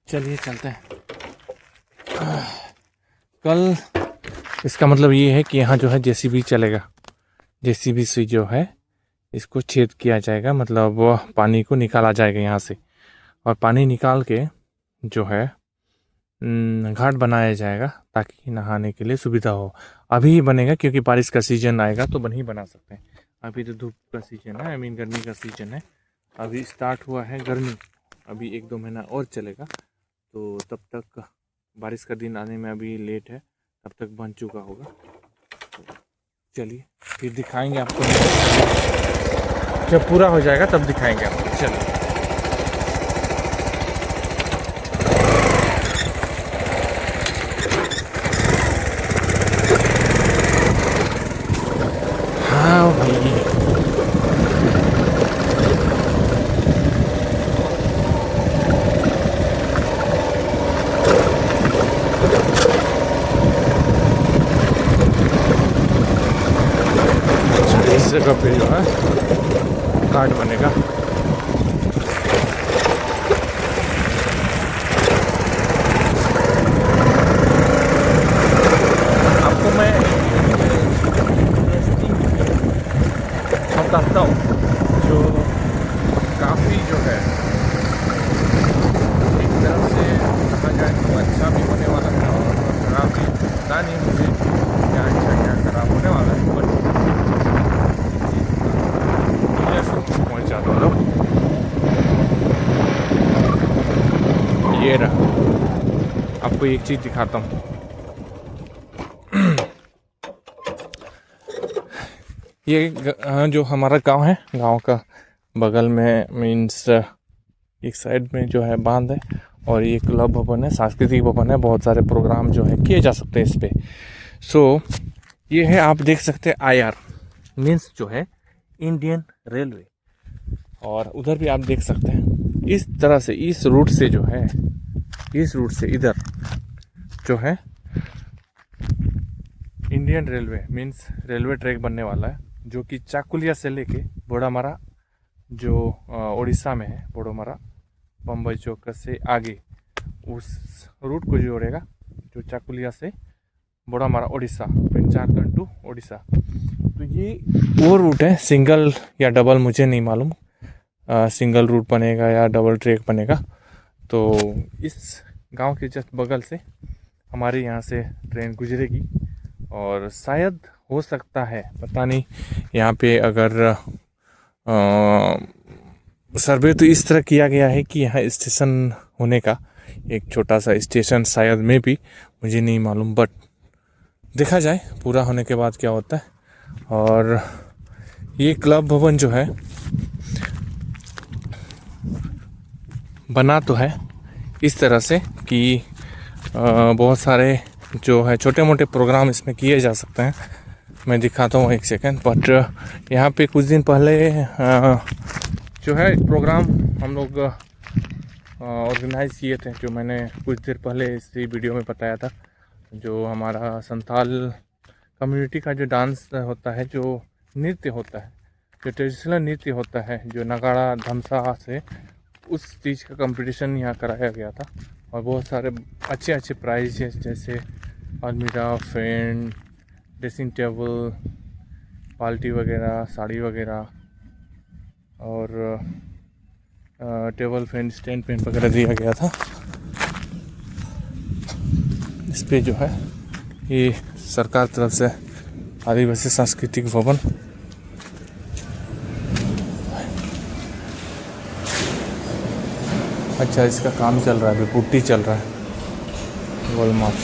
चलिए चलते हैं कल इसका मतलब ये है कि यहाँ जो है जेसीबी चलेगा जेसीबी से जो है इसको छेद किया जाएगा मतलब पानी को निकाला जाएगा यहाँ से और पानी निकाल के जो है घाट बनाया जाएगा ताकि नहाने के लिए सुविधा हो अभी ही बनेगा क्योंकि बारिश का सीज़न आएगा तो नहीं बना सकते हैं अभी तो धूप का सीज़न है आई मीन गर्मी का सीज़न है अभी स्टार्ट हुआ है गर्मी अभी 1-2 महीना और चलेगा तो तब तक बारिश का दिन आने में अभी लेट है तब तक बन चुका होगा तो चलिए फिर दिखाएंगे आपको जब पूरा हो जाएगा तब दिखाएंगे आपको चलिए हाँ भाई इस जगह पे जो है घाट बनेगा आपको मैं बताता हूँ जो काफ़ी जो है एक तरफ से कहा जाए तो अच्छा भी होने वाला है और खराब भी पता नहीं मुझे क्या अच्छा क्या खराब होने वाला है बट पहुँच जाता हूँ ये रहा, आपको एक चीज़ दिखाता हूँ। ये जो हमारा गांव है, गांव का बगल में मीन्स एक साइड में जो है बांध है और ये क्लब भवन है, सांस्कृतिक भवन है, बहुत सारे प्रोग्राम जो है किए जा सकते हैं इस पे। सो ये है, आप देख सकते हैं IR मीन्स जो है इंडियन रेलवे, और उधर भी आप देख सकते हैं इस तरह से, इस रूट से जो है, इस रूट से इधर जो है Indian railway means railway track बनने वाला है, जो कि चाकुलिया से लेके बोड़ामारा जो उड़ीसा में है, बोड़ोमारा बम्बई चौक से आगे उस रूट को जोड़ेगा, जो चाकुलिया से बोड़ामारा उड़ीसा, फिर झारखंड टू उड़ीसा। तो ये वो रूट है, सिंगल या डबल मुझे नहीं मालूम, सिंगल रूट बनेगा या डबल ट्रैक बनेगा। तो इस गांव के जस्ट बगल से हमारे यहाँ से ट्रेन गुजरेगी, और शायद हो सकता है, पता नहीं, यहाँ पे अगर सर्वे तो इस तरह किया गया है कि यहाँ स्टेशन होने का, एक छोटा सा स्टेशन शायद में भी, मुझे नहीं मालूम, बट देखा जाए पूरा होने के बाद क्या होता है। और ये क्लब भवन जो है बना तो है इस तरह से कि बहुत सारे जो है छोटे मोटे प्रोग्राम इसमें किए जा सकते हैं। मैं दिखाता हूँ एक सेकंड। बट यहाँ पे कुछ दिन पहले जो है प्रोग्राम हम लोग ऑर्गेनाइज किए थे, जो मैंने कुछ देर पहले इसी वीडियो में बताया था। जो हमारा संथाल कम्युनिटी का जो डांस होता है, जो नृत्य होता है, जो ट्रेडिशनल नृत्य होता है, जो नगाड़ा धमसा से, उस चीज़ का कंपटीशन यहाँ कराया गया था। और बहुत सारे अच्छे अच्छे प्राइज जैसे अलमीरा, फैन, ड्रेसिंग टेबल, बाल्टी वगैरह, साड़ी वगैरह, और टेबल फैन, स्टैंड फैन वगैरह दिया गया था। इस पे जो है ये सरकार तरफ से आदिवासी सांस्कृतिक भवन, अच्छा इसका काम चल रहा है, अभी पुट्टी चल रहा है, गोल मार्च।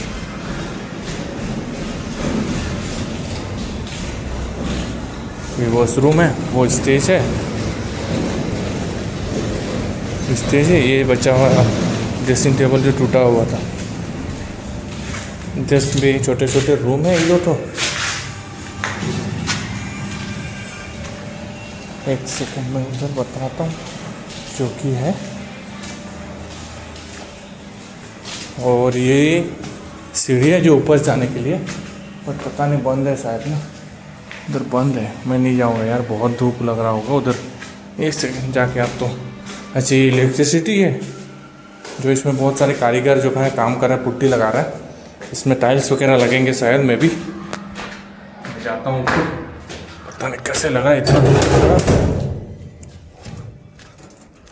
ये वॉशरूम है, वो स्टेज है, ये बचा हुआ ड्रेसिंग टेबल जो टूटा हुआ था। जस्ट भी छोटे छोटे रूम है ये तो। एक सेकंड में उधर बताता हूँ जो कि है। और ये सीढ़ी है जो ऊपर जाने के लिए, पर पता नहीं बंद है शायद ना, उधर बंद है, मैं नहीं जाऊँगा यार, बहुत धूप लग रहा होगा उधर। एक सेकंड जाके आप तो। अच्छा ये इलेक्ट्रिसिटी है, जो इसमें बहुत सारे कारीगर जो है काम कर रहा है, पुट्टी लगा रहा है, इसमें टाइल्स वगैरह लगेंगे शायद। मैं भी जाता हूँ, पता नहीं कैसे लगा इतना धूप।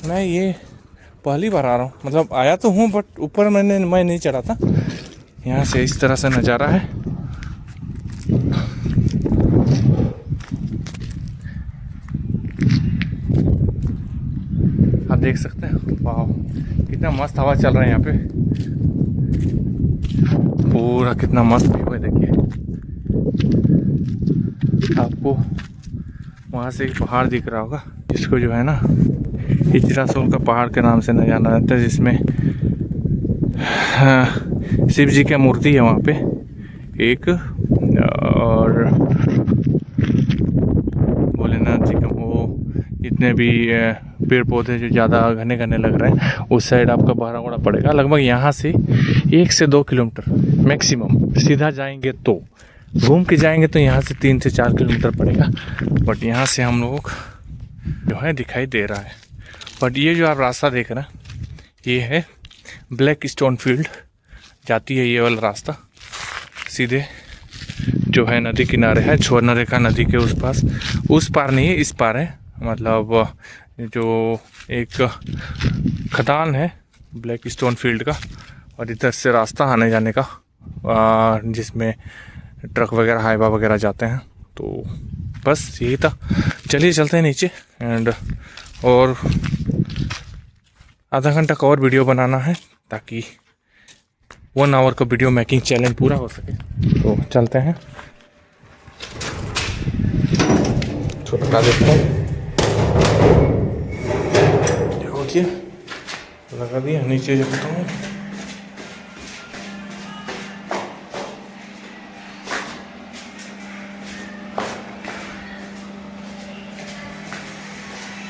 मैं ये पहली बार आ रहा हूँ, मतलब आया तो हूँ बट ऊपर मैं नहीं चढ़ा था। यहाँ से इस तरह से नज़ारा है। आप देख सकते हैं, वाह कितना मस्त हवा चल रहा है यहाँ पे, पूरा कितना मस्त व्यू है। देखिए आपको वहाँ से एक पहाड़ दिख रहा होगा, जिसको जो है ना हिजरासोल का पहाड़ के नाम से न जाना जाता है, जिसमें शिव जी का मूर्ति है वहाँ पे एक, और भोलेनाथ जी का, वो जितने भी पेड़ पौधे जो ज़्यादा घने घने लग रहे हैं, उस साइड आपका बहरागोड़ा पड़ेगा। लगभग यहाँ से 1 से 2 किलोमीटर मैक्सिमम। सीधा जाएंगे तो, घूम के जाएंगे तो यहाँ से 3 से 4 किलोमीटर पड़ेगा। बट यहाँ से हम लोग जो है दिखाई दे रहा है। बट ये जो आप रास्ता देख रहे हैं, ये है ब्लैक स्टोन फील्ड जाती है ये वाला रास्ता, सीधे जो है नदी किनारे है, स्वर्णरेखा नदी के उस पार नहीं है, इस पार है। मतलब जो एक खदान है ब्लैक स्टोन फील्ड का, और इधर से रास्ता आने जाने का, जिसमें ट्रक वगैरह, हाईवा वगैरह जाते हैं। तो बस यही था, चलिए चलते हैं नीचे। एंड और आधा घंटा का और वीडियो बनाना है, ताकि 1 आवर का वीडियो मेकिंग चैलेंज पूरा हो सके। तो चलते हैं, लगा देते हैं। हो गया, लगा दिया, नीचे रखता हूँ।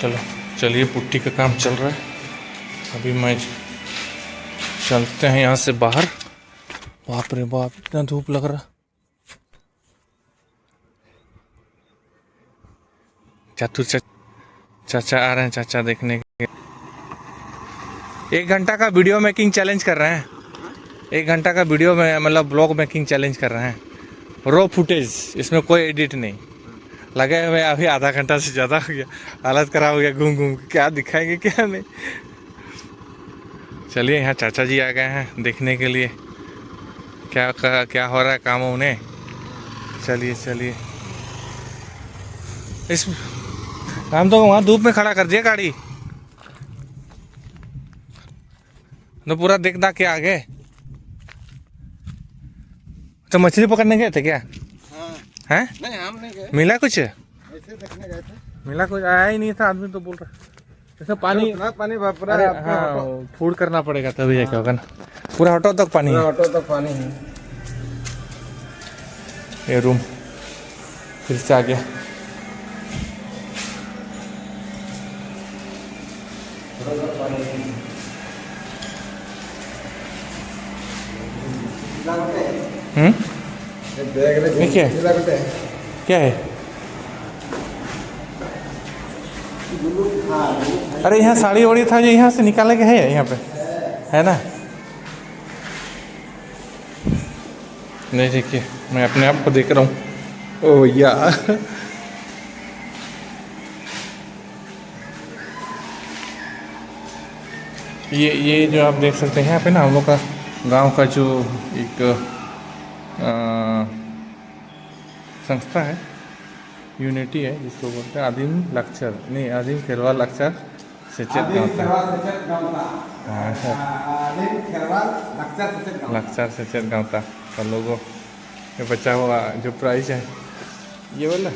चलो चलिए, पुट्टी का काम चल रहा है। अभी मैं चलते हैं यहाँ से बाहर। बाप रे बाप, इतना धूप लग रहा। चाचा आ रहे हैं, चाचा देखने के। 1 घंटा का वीडियो मेकिंग चैलेंज कर रहे हैं। 1 घंटा का वीडियो में मतलब ब्लॉग मेकिंग चैलेंज कर रहे हैं। रो फुटेज, इसमें कोई एडिट नहीं लगे हुए। अभी आधा घंटा से ज़्यादा हो गया, हालत खराब हो गया घूम घूम के। क्या दिखाएंगे क्या नहीं। चलिए, यहाँ चाचा जी आ गए हैं देखने के लिए क्या हो रहा है काम उन्हें। चलिए चलिए, इस हम तो वहाँ धूप में खड़ा कर दिया गाड़ी, तो पूरा देख दाख के आ गए। तो मछली पकड़ने गए थे क्या? हैं? नहीं, हम नहीं गए, मिला कुछ? ऐसे देखने गए थे। मिला कुछ? आया ही नहीं था आदमी तो बोल रहा। जैसे पानी पानी भरा। अरे हाँ, फूड करना पड़ेगा तभी जाके होगा ना। पूरा ऑटो तक पानी है। ऑटो तक पानी है। ये रूम फिर से आ गया। ये क्या है? अरे यहाँ साड़ी वाड़ी था जो यहाँ से निकाले के है यहाँ पे, है ना? नहीं, देखिए मैं अपने आप को देख रहा हूँ। ओ यार, ये जो आप देख सकते हैं यहाँ पे ना, हम लोग का गांव का जो एक संस्था है, यूनिटी है जिसको बोलते हैं आदिम लक्चर, नहीं आदिम खेरवाल लक्चर सचेत गाँवता। हाँ लक्चर सचेत गाँवता का लोगों ये बचा हुआ जो प्राइस है ये वाला।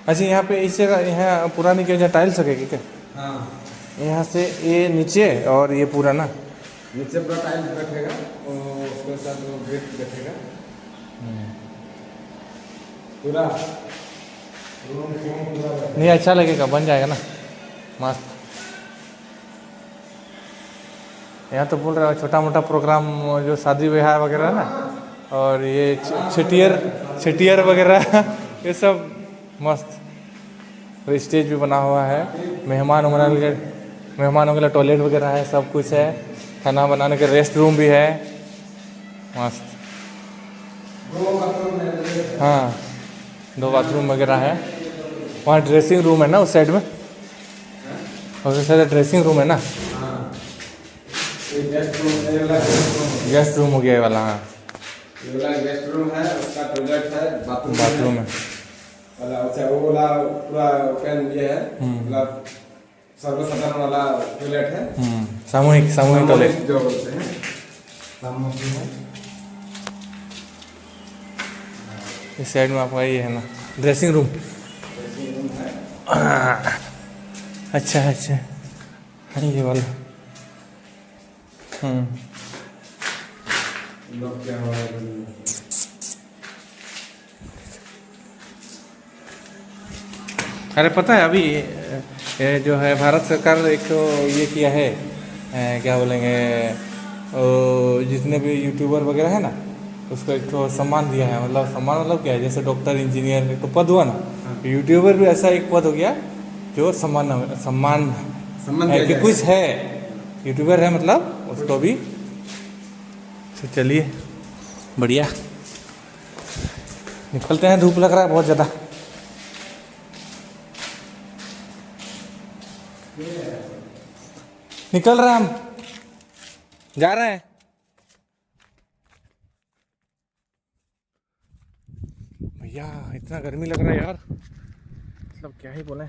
अच्छा, यहाँ पे इस जगह यहाँ पुरानी क्या टाइल्स लगेगी क्या? हाँ, यहाँ से ये नीचे और ये पूरा ना नीचे पूरा टाइल्स बैठेगा और उसके साथ वो गेट बैठेगा पूरा। नहीं, अच्छा लगेगा, बन जाएगा ना मस्त। यहाँ तो बोल रहा है छोटा मोटा प्रोग्राम जो शादी ब्याह वगैरह है ना, और ये छटियर वगैरह ये सब मस्त। और स्टेज भी बना हुआ है, मेहमानों के लिए टॉयलेट वगैरह है, सब कुछ है। खाना बनाने के रेस्ट रूम भी है मस्त। हाँ, 2 बाथरूम वगैरह है। वहाँ ड्रेसिंग रूम है ना उस साइड में, उस साइड ड्रेसिंग रूम है ना। गेस्ट रूम हो गया ये वाला। हाँ, ये वाला गेस्ट रूम है, उसका टॉयलेट है, बाथरूम है। अच्छा, वो वाला पूरा ओपन ये है, मतलब सर्वसाधारण वाला टॉयलेट है। सामूहिक टॉयलेट जो बोलते हैं, सामूहिक है। इस साइड में आपका ये है ना ड्रेसिंग रूम। अच्छा अच्छा, ये वाला। लोग क्या हो रहा है? अरे पता है अभी ये जो है भारत सरकार एक तो ये किया है, क्या बोलेंगे, जितने भी यूट्यूबर वगैरह है ना उसको एक तो सम्मान दिया है। मतलब सम्मान मतलब क्या है, जैसे डॉक्टर इंजीनियर तो पद हुआ ना, यूट्यूबर भी ऐसा एक पद हो गया जो सम्मान है कि कुछ है, यूट्यूबर है मतलब उसको भी। तो चलिए बढ़िया, निकलते हैं, धूप लग रहा है बहुत ज़्यादा। निकल रहे हैं हम, जा रहे हैं। भैया इतना गर्मी लग रहा है यार, मतलब क्या ही बोले।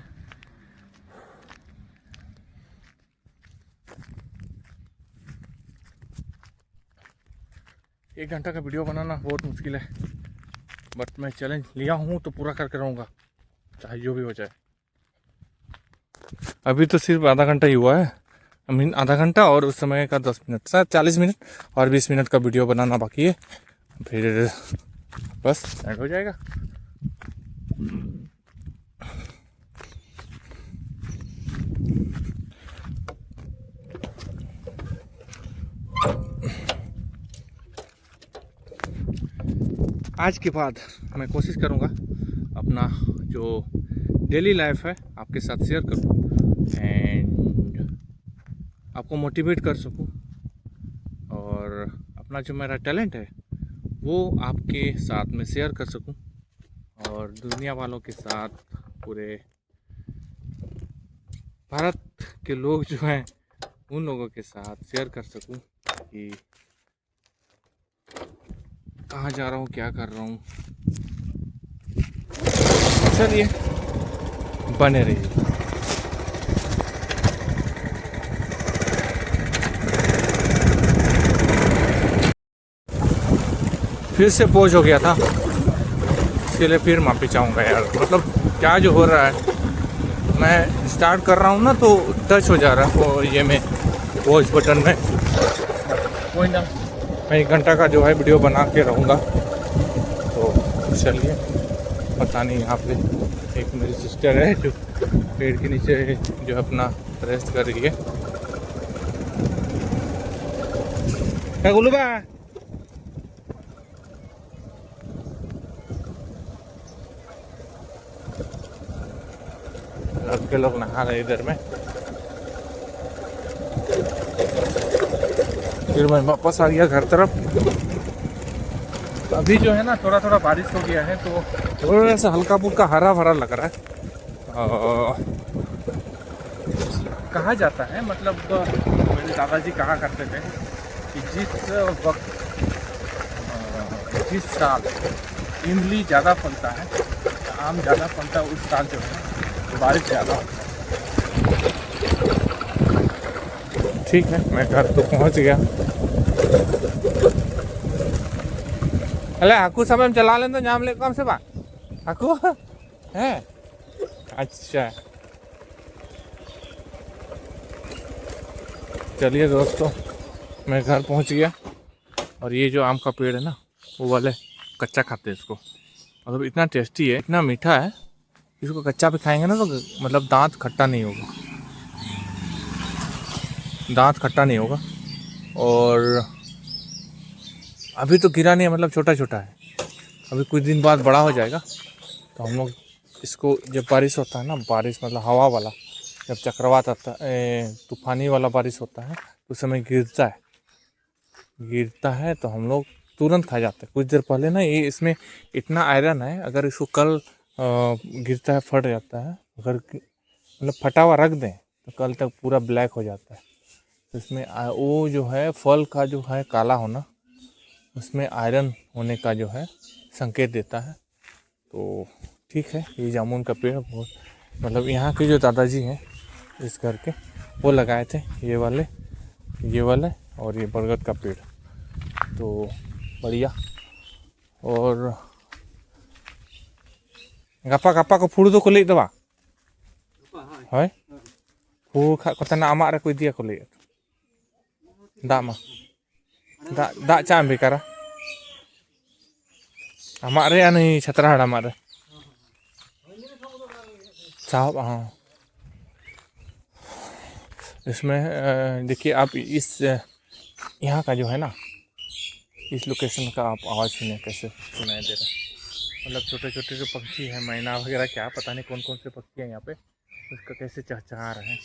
1 घंटा का वीडियो बनाना बहुत मुश्किल है, बट मैं चैलेंज लिया हूँ तो पूरा करके रहूँगा, चाहे जो भी हो जाए। अभी तो सिर्फ आधा घंटा ही हुआ है, आई मीन आधा घंटा और उस समय का 10 मिनट, शायद 40 मिनट और 20 मिनट का वीडियो बनाना बाकी है, फिर बस एंड हो जाएगा। आज के बाद मैं कोशिश करूँगा अपना जो डेली लाइफ है आपके साथ शेयर करूँ एंड आपको मोटिवेट कर सकूँ, और अपना जो मेरा टैलेंट है वो आपके साथ में शेयर कर सकूँ, और दुनिया वालों के साथ, पूरे भारत के लोग जो हैं उन लोगों के साथ शेयर कर सकूँ कि कहाँ जा रहा हूँ, क्या कर रहा हूँ। चलिए बने रहिए। फिर से पोज हो गया था, इसके लिए फिर माफी चाहूँगा यार। मतलब क्या जो हो रहा है, मैं स्टार्ट कर रहा हूँ ना तो टच हो जा रहा है और ये में वॉइस बटन में। कोई ना, मैं 1 घंटा का जो है वीडियो बना के रहूँगा। तो चलिए, पता नहीं यहाँ पे एक मेरी सिस्टर है जो पेड़ के नीचे जो अपना रेस्ट कर रही है। क्या बोलूँ बा? लड़के लोग नहा रहे इधर में। फिर मैं वापस आ गया घर तरफ। अभी जो है ना थोड़ा थोड़ा बारिश हो गया है, तो थोड़ा सा हल्का फुल्का हरा भरा लग रहा है। कहा जाता है, मतलब मेरे दादाजी कहा करते थे कि जिस वक्त जिस साल इमली ज़्यादा फलता है, आम ज़्यादा फलता है, उस साल जो है बारिश ज़्यादा होता है। ठीक है, मैं घर तो पहुंच गया। अरे आकू समय में चला लें तो जाम ले कम से बा आकू है। अच्छा चलिए दोस्तों, मैं घर पहुंच गया। और ये जो आम का पेड़ है ना, वो वाले कच्चा खाते हैं इसको। मतलब इतना टेस्टी है, इतना मीठा है, इसको कच्चा भी खाएंगे ना तो मतलब दांत खट्टा नहीं होगा, दांत खट्टा नहीं होगा। और अभी तो गिरा नहीं है, मतलब छोटा छोटा है, अभी कुछ दिन बाद बड़ा हो जाएगा। तो हम लोग इसको, जब बारिश होता है ना, बारिश मतलब हवा वाला, जब चक्रवात आता है, तूफानी वाला बारिश होता है, उस समय गिरता है तो हम लोग तुरंत खा जाते हैं। कुछ देर पहले ना, ये इसमें इतना आयरन है, अगर इसको कल गिरता है फट जाता है, अगर मतलब फटा हुआ रख दें तो कल तक पूरा ब्लैक हो जाता है। तो इसमें वो जो है फल का जो है काला होना, उसमें आयरन होने का जो है संकेत देता है। तो ठीक है, ये जामुन का पेड़ बहुत, मतलब यहाँ के जो दादाजी हैं इस घर के, वो लगाए थे ये वाले और ये बरगद का पेड़। तो बढ़िया। और गप्पा को फूड़ दो को ले दवा है फूड़ खा को तना आमार को दिया को ले दा चाम बेकारा हमारे नहीं छतरा हमारे साहब। हाँ, इसमें देखिए आप, इस यहाँ का जो है ना, इस लोकेशन का आप आवाज़ सुनिए कैसे सुनाई दे रहा है। मतलब छोटे छोटे जो पक्षी हैं, मैना वगैरह, क्या पता नहीं कौन कौन से पक्षी हैं यहाँ पे, उसका कैसे चहचहा रहे हैं।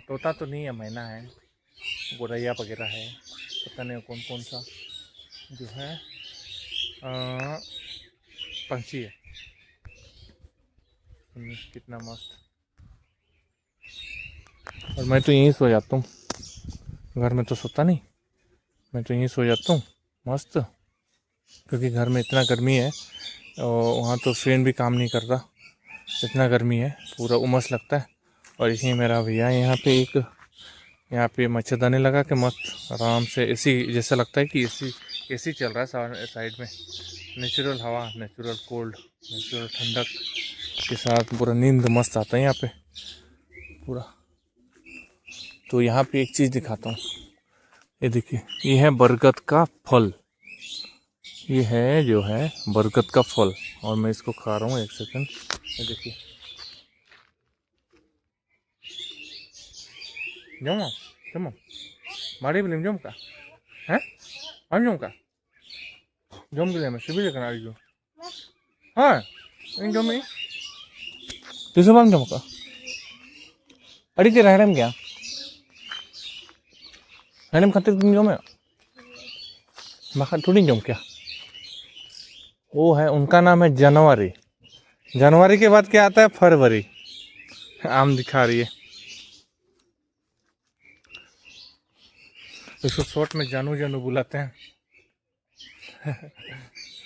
तोता तो नहीं है, मैना है, गोरैया वगैरह है, पता नहीं कौन कौन सा जो है पंछी है। कितना मस्त। और मैं तो यहीं सो जाता हूँ, घर में तो सोता नहीं, मैं तो यहीं सो जाता हूँ मस्त, क्योंकि घर में इतना गर्मी है और वहाँ तो फैन भी काम नहीं कर रहा, इतना गर्मी है, पूरा उमस लगता है। और यहीं मेरा भैया यहाँ पे एक यहाँ पे मच्छरदानी लगा के मस्त आराम से एसी जैसा लगता है कि एसी चल रहा है साइड में। नेचुरल हवा, नेचुरल कोल्ड, नेचुरल ठंडक के साथ पूरा नींद मस्त आता है यहाँ पे पूरा। तो यहाँ पे एक चीज़ दिखाता हूँ, ये देखिए, ये है बरगद का फल। ये है जो है बरगद का फल, और मैं इसको खा रहा हूँ। एक सेकंड, ये देखिए, जमा जमा मारी बिलिम जम का है, हम जम का जम के में सिबिल का नारी जो हाँ इन जम में किसो बाम जम का अड़ी के रहम क्या रहम खातिर तुम जम है मखा थोड़ी जम क्या। वो है, उनका नाम है जनवरी। जनवरी के बाद क्या आता है? फरवरी। आम दिखा रही है, इसको शॉर्ट में जानू जानू बुलाते हैं।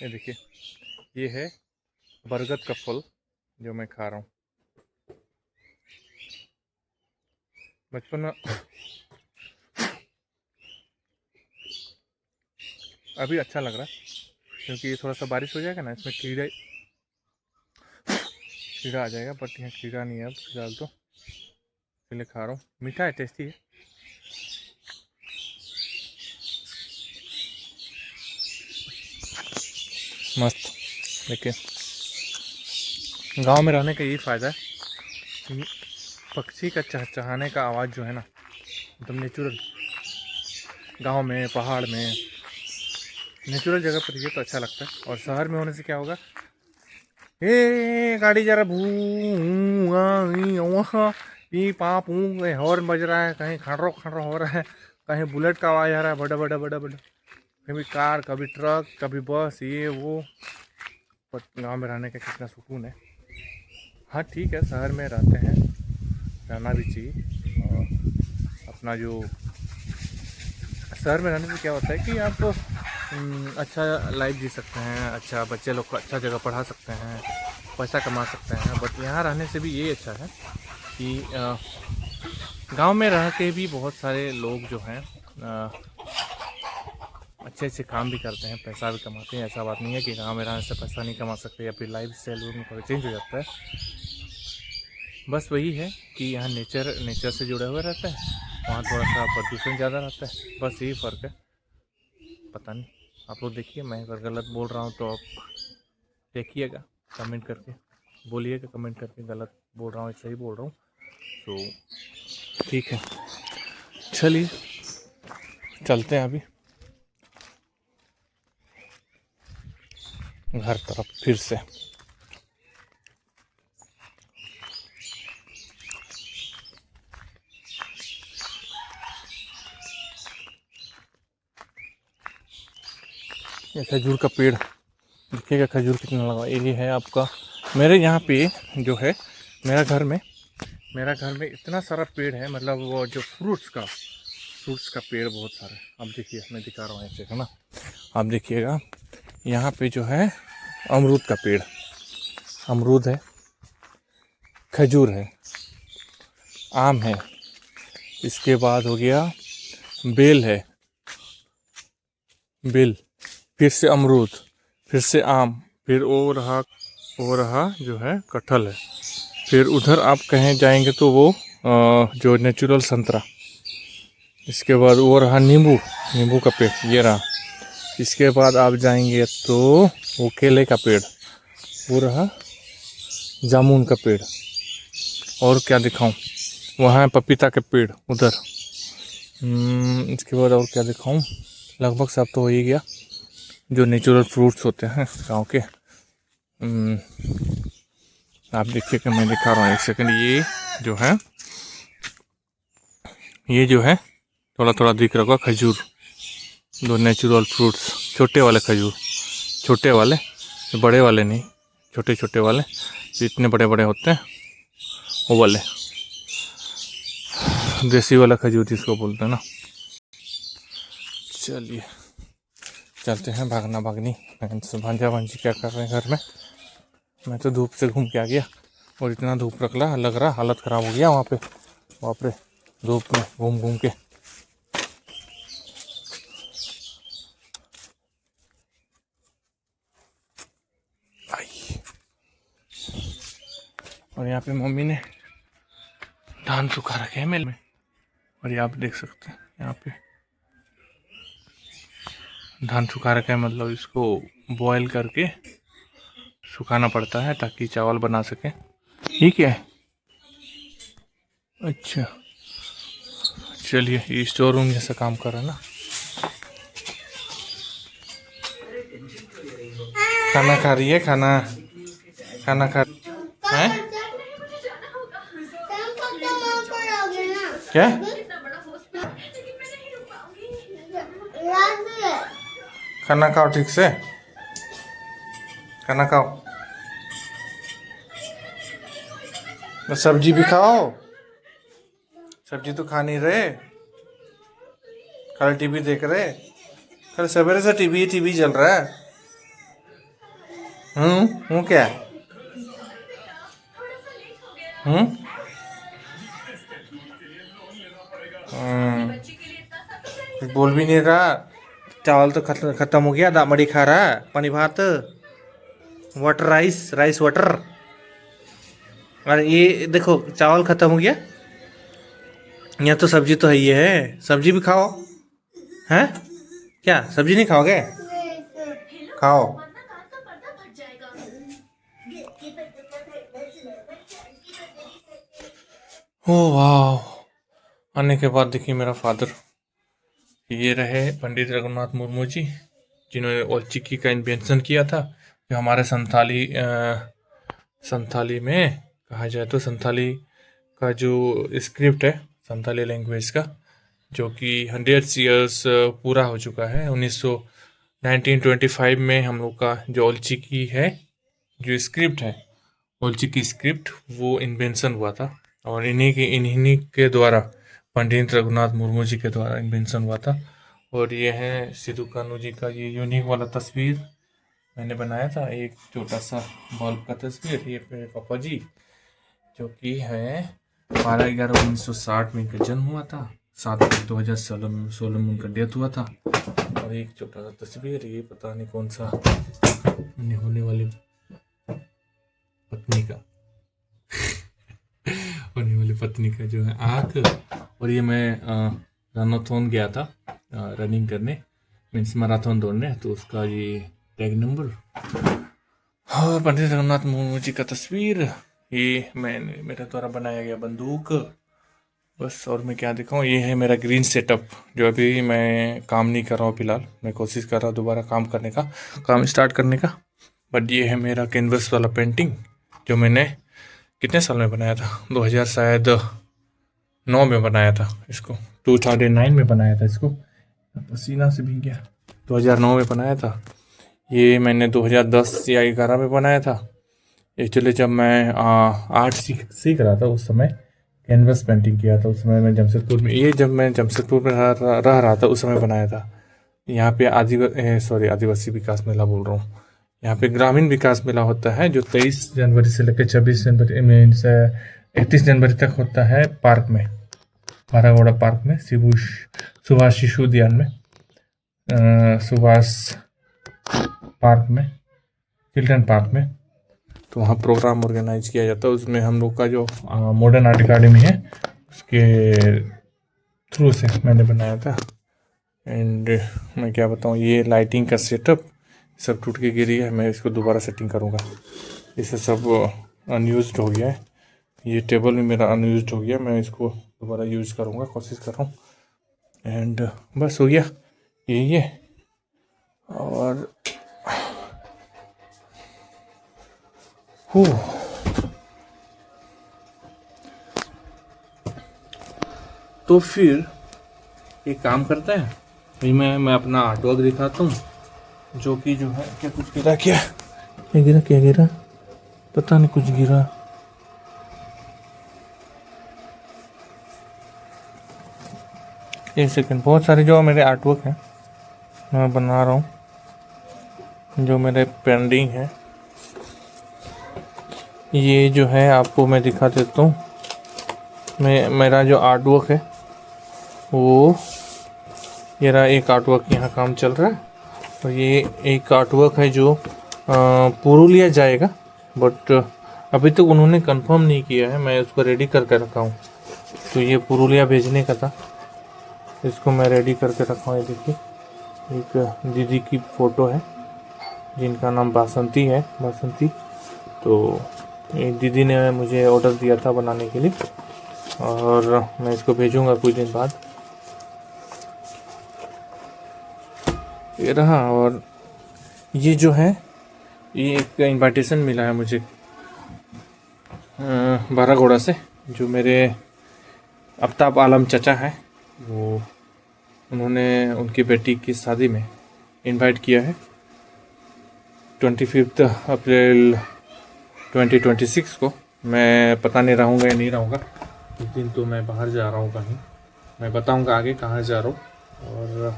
ये देखिए, ये है बरगद का फल जो मैं खा रहा हूँ। बचपन में अभी अच्छा लग रहा है क्योंकि ये थोड़ा सा बारिश हो जाएगा ना, इसमें कीड़ा आ जाएगा, बट यहाँ कीड़ा नहीं है अब फिलहाल, तो इसलिए खा रहा हूँ। मीठा है, टेस्टी है। मस्त। देखिए, गांव में रहने का यही फ़ायदा है कि पक्षी का चहचहाने का आवाज़ जो है ना, एकदम नेचुरल। गांव में, पहाड़ में, नेचुरल जगह पर ये तो अच्छा लगता है। और शहर में होने से क्या होगा, गाड़ी जरा पी पाप हॉर्न बज रहा है, कहीं खड़रो खड़रो हो रहा है, कहीं बुलेट का आवाज़ आ रहा है, बड़ा बड़ा बड़ा बड़ा, कभी कार, कभी ट्रक, कभी बस, ये वो। पर गाँव में रहने का कितना सुकून है। हाँ ठीक है, शहर में रहते हैं, रहना भी चाहिए। और अपना जो शहर में रहने से क्या होता है कि आप अच्छा लाइफ जी सकते हैं, अच्छा बच्चे लोग को अच्छा जगह पढ़ा सकते हैं, पैसा कमा सकते हैं। बट यहाँ रहने से भी ये अच्छा है कि गांव में रह के भी बहुत सारे लोग जो हैं अच्छे अच्छे काम भी करते हैं, पैसा भी कमाते हैं। ऐसा बात नहीं है कि गांव में रहने से पैसा नहीं कमा सकते या फिर लाइफ स्टाइल उनका चेंज हो जाता है। बस वही है कि यहाँ नेचर से जुड़े हुए रहते हैं, वहाँ थोड़ा सा प्रदूषण ज़्यादा रहता है, बस यही फ़र्क है। पता नहीं, आप लोग देखिए, मैं अगर गलत बोल रहा हूँ तो आप देखिएगा, कमेंट करके बोलिएगा, कमेंट करके गलत बोल रहा हूँ सही बोल रहा हूँ तो ठीक है। चलिए चलते हैं अभी घर तरफ फिर से। ये खजूर का पेड़ देखिएगा, खजूर कितना लगा। ये है आपका, मेरे यहाँ पे जो है मेरा घर में इतना सारा पेड़ है, मतलब वो जो फ्रूट्स का पेड़ बहुत सारा है। आप देखिए, मैं दिखा रहा हूँ ऐसे, है ना, आप देखिएगा। यहाँ पे जो है अमरूद का पेड़, अमरूद है, खजूर है, आम है, इसके बाद हो गया बेल है, बेल, फिर से अमरूद, फिर से आम, फिर वो रहा जो है कटहल है। फिर उधर आप कहीं जाएंगे तो वो जो नेचुरल संतरा, इसके बाद वो रहा नींबू का पेड़, ये रहा। इसके बाद आप जाएंगे तो वो केले का पेड़, वो रहा जामुन का पेड़, और क्या दिखाऊं, वहाँ है पपीता के पेड़ उधर। इसके बाद और क्या दिखाऊं, लगभग सब तो हो ही गया जो नेचुरल फ्रूट्स होते हैं गांव के। आप देखिए कि मैं दिखा रहा हूँ, एक सेकंड। ये जो है थोड़ा थोड़ा दिख रहा होगा खजूर, दो नेचुरल फ्रूट्स, छोटे वाले खजूर, छोटे वाले, बड़े वाले नहीं, छोटे छोटे वाले, जो इतने बड़े बड़े होते हैं वो वाले, देसी वाला खजूर जिसको बोलते हैं ना। चलिए चलते हैं, भागना भागनी भांजा भांजी क्या कर रहे हैं घर में। मैं तो धूप से घूम के आ गया और इतना धूप लग रहा, हालत ख़राब हो गया वहाँ पे, बाप रे। धूप में घूम घूम के। आई। और यहाँ पे मम्मी ने धान सुखा रखे हैं मिल में, और ये आप देख सकते हैं यहाँ पे धान सुखा रखा है, मतलब इसको बॉयल करके सुखाना पड़ता है ताकि चावल बना सके। ये क्या है? अच्छा चलिए, ये स्टोर रूम जैसा काम कर रहा है ना। खाना खा रही है, खाना खा है क्या? खाना खाओ, ठीक से खाना खाओ, तो सब्जी भी खाओ। सब्जी तो खा नहीं रहे, खाली टीवी देख रहे। कल सवेरे से टीवी चल रहा है। हूँ क्या? कुछ बोल भी नहीं रहा। चावल तो खत्म हो गया, दामड़ी खा रहा है, पानी भात, वाटर राइस वाटर। और ये देखो चावल खत्म हो गया। यहाँ तो सब्जी तो है, ही है, सब्जी भी खाओ। हैं क्या सब्जी नहीं खाओगे? खाओ। ओ वाह। आने के बाद देखिए मेरा फादर, ये रहे पंडित रघुनाथ मुर्मू जी, जिन्होंने ओलचिकी का इन्वेंशन किया था, जो हमारे संथाली में कहा जाए तो संथाली का जो स्क्रिप्ट है संथाली लैंग्वेज का, जो कि 100 ईयर्स पूरा हो चुका है। 1925 में हम लोग का जो ओलचिकी है, जो स्क्रिप्ट है ओलचिकी स्क्रिप्ट, वो इन्वेंशन हुआ था। और इन्हीं के द्वारा, पंडित रघुनाथ मुर्मू जी के द्वारा इन्वेंशन हुआ था। और ये है सिद्धू कान्हू जी का ये यूनिक वाला तस्वीर मैंने बनाया था, एक छोटा सा बल्ब का तस्वीर। ये मेरे पापा जी, जो कि है 12/11/1960 में इनका जन्म हुआ था, 7/2016 में उनका डेथ हुआ था। और एक छोटा सा तस्वीर, ये पता नहीं कौन सा होने वाली पत्नी का होने वाली पत्नी का जो है आँख। और ये मैं रनोथॉन गया था रनिंग करने, मीन्स मैराथन दौड़ने, तो उसका ये टैग नंबर। हाँ, पंडित रघुनाथ मुर्मू जी का तस्वीर, ये मेरे द्वारा बनाया गया बंदूक, बस। और मैं क्या दिखाऊँ, ये है मेरा ग्रीन सेटअप, जो अभी मैं काम नहीं कर रहा हूँ फिलहाल। मैं कोशिश कर रहा हूँ दोबारा काम स्टार्ट करने का। बट ये है मेरा कैनवस वाला पेंटिंग, जो मैंने कितने साल में बनाया था, 2009 में बनाया था इसको, 2009 में बनाया था इसको, पसीना से भीग गया। 2009 में बनाया था ये, मैंने 2010 या 2011 में बनाया था। एक्चुअली जब मैं आर्ट सीख रहा था उस समय कैनवस पेंटिंग किया था। उस समय मैं जमशेदपुर में, ये जब मैं जमशेदपुर में रह रहा था उस समय बनाया था। यहाँ पे आदिवासी विकास मेला बोल रहा हूँ, यहाँ पे ग्रामीण विकास मेला होता है, जो 23 जनवरी से लेकर 26 जनवरी में 31 जनवरी तक होता है पार्क में, बारागोड़ा पार्क में, सुभाष शिशु उद्यान में, सुभाष पार्क में, चिल्ड्रन पार्क में। तो वहाँ प्रोग्राम ऑर्गेनाइज किया जाता है। उसमें हम लोग का जो मॉडर्न आर्ट अकेडमी है उसके थ्रू से मैंने बनाया था। एंड मैं क्या बताऊँ, ये लाइटिंग का सेटअप सब टूट के गिरी है, मैं इसको दोबारा सेटिंग करूँगा। इसे सब अनयूज्ड हो गया है, ये टेबल भी मेरा अनयूज्ड हो गया, मैं इसको दोबारा यूज़ करूँगा, कोशिश कर रहा हूँ। एंड बस हो गया यही है। और तो फिर एक काम करते हैं, अभी मैं अपना आर्टवर्क दिखाता हूँ, जो कि जो है क्या कुछ गिरा, क्या गिरा पता नहीं, कुछ गिरा। एक सेकंड, बहुत सारे जो मेरे आर्टवर्क हैं मैं बना रहा हूँ, जो मेरे पेंडिंग है। ये जो है आपको मैं दिखा देता हूँ, इसमें मेरा जो आर्ट वर्क है वो ये रहा। एक आर्ट वर्क यहाँ काम चल रहा है और ये एक आर्ट वर्क है जो पुरुलिया जाएगा, बट अभी तक उन्होंने कंफर्म नहीं किया है। मैं उसको रेडी करके रखा हूँ, तो ये पुरुलिया भेजने का था, इसको मैं रेडी करके रखा हूँ। ये देखिए एक दीदी की फ़ोटो है जिनका नाम बासंती है, बासंती। तो एक दीदी ने मुझे ऑर्डर दिया था बनाने के लिए और मैं इसको भेजूँगा कुछ दिन बाद। ये रहा। और ये जो है ये एक इनविटेशन मिला है मुझे बारागोड़ा से, जो मेरे आफ्ताब आलम चचा है, वो उन्होंने उनकी बेटी की शादी में इनवाइट किया है 25 अप्रैल 2026 को। मैं पता नहीं रहूँगा या नहीं रहूँगा उस दिन, तो मैं बाहर जा रहा हूँ कहीं, मैं बताऊँगा आगे कहाँ जा रहा हूँ। और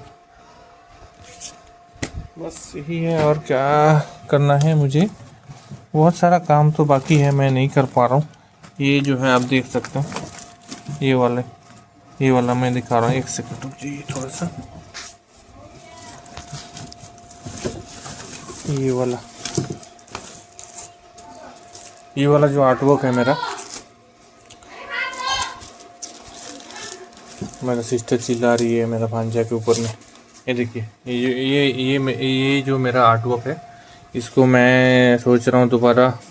बस यही है, और क्या करना है मुझे, बहुत सारा काम तो बाकी है, मैं नहीं कर पा रहा हूँ। ये जो है आप देख सकते हैं, ये वाला मैं दिखा रहा हूँ। एक सेकंड रुक जाइए थोड़ा सा। ये वाला जो आर्ट वर्क है मेरा सिस्टर चिल्ला रही है मेरा भांजा के ऊपर में। ये देखिए ये जो मेरा आर्ट वर्क है, इसको मैं सोच रहा हूँ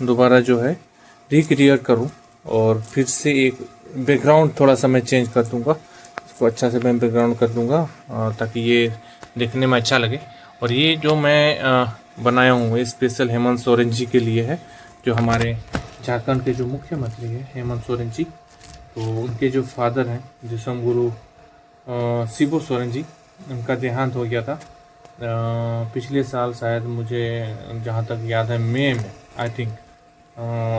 दोबारा जो है रिक्रिएट करूँ और फिर से एक बैकग्राउंड थोड़ा सा मैं चेंज कर दूँगा, इसको अच्छा से मैं बैकग्राउंड कर दूँगा ताकि ये देखने में अच्छा लगे। और ये जो मैं बनाया हूँ ये स्पेशल हेमंत सोरेन जी के लिए है, जो हमारे झारखंड के जो मुख्यमंत्री हैं हेमंत सोरेन जी। तो उनके जो फादर हैं जिसम गुरु शिबू सोरेन जी, उनका देहांत हो गया था पिछले साल, शायद मुझे जहाँ तक याद है मई में, आई थिंक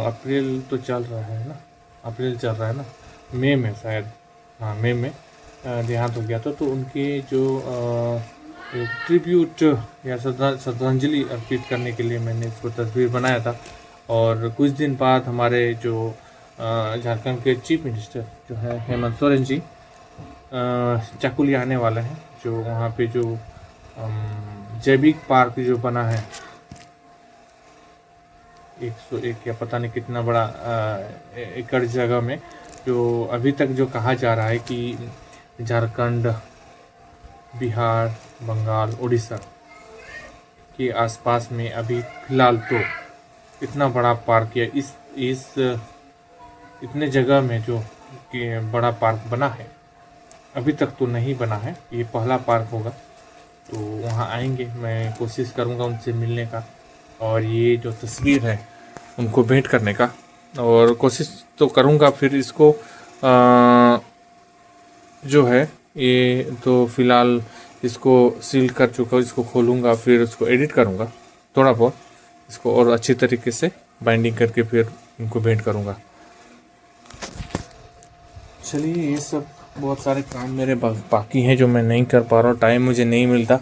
अप्रैल तो चल रहा है ना, अप्रैल चल रहा है ना, मई में शायद, हाँ मई में देहांत हो गया था। तो उनके जो ट्रिब्यूट या श्रद्धांजलि अर्पित करने के लिए मैंने इसको तस्वीर बनाया था। और कुछ दिन बाद हमारे जो झारखंड के चीफ मिनिस्टर जो है हेमंत सोरेन जी चाकुलिया आने वाले हैं, जो वहाँ पे जो जैविक पार्क जो बना है 101 या पता नहीं कितना बड़ा एकड़ जगह में, जो अभी तक जो कहा जा रहा है कि झारखंड, बिहार, बंगाल, उड़ीसा के आसपास में अभी फ़िलहाल तो इतना बड़ा पार्क या इस इतने जगह में जो कि बड़ा पार्क बना है, अभी तक तो नहीं बना है, ये पहला पार्क होगा। तो वहाँ आएंगे, मैं कोशिश करूँगा उनसे मिलने का और ये जो तस्वीर है उनको भेंट करने का, और कोशिश तो करूँगा। फिर इसको जो है ये तो फ़िलहाल इसको सील कर चुका हूँ, इसको खोलूँगा, फिर उसको एडिट करूँगा थोड़ा बहुत, इसको और अच्छी तरीके से बाइंडिंग करके फिर इनको भेंट करूँगा। चलिए, ये सब बहुत सारे काम मेरे बाकी हैं जो मैं नहीं कर पा रहा हूँ, टाइम मुझे नहीं मिलता।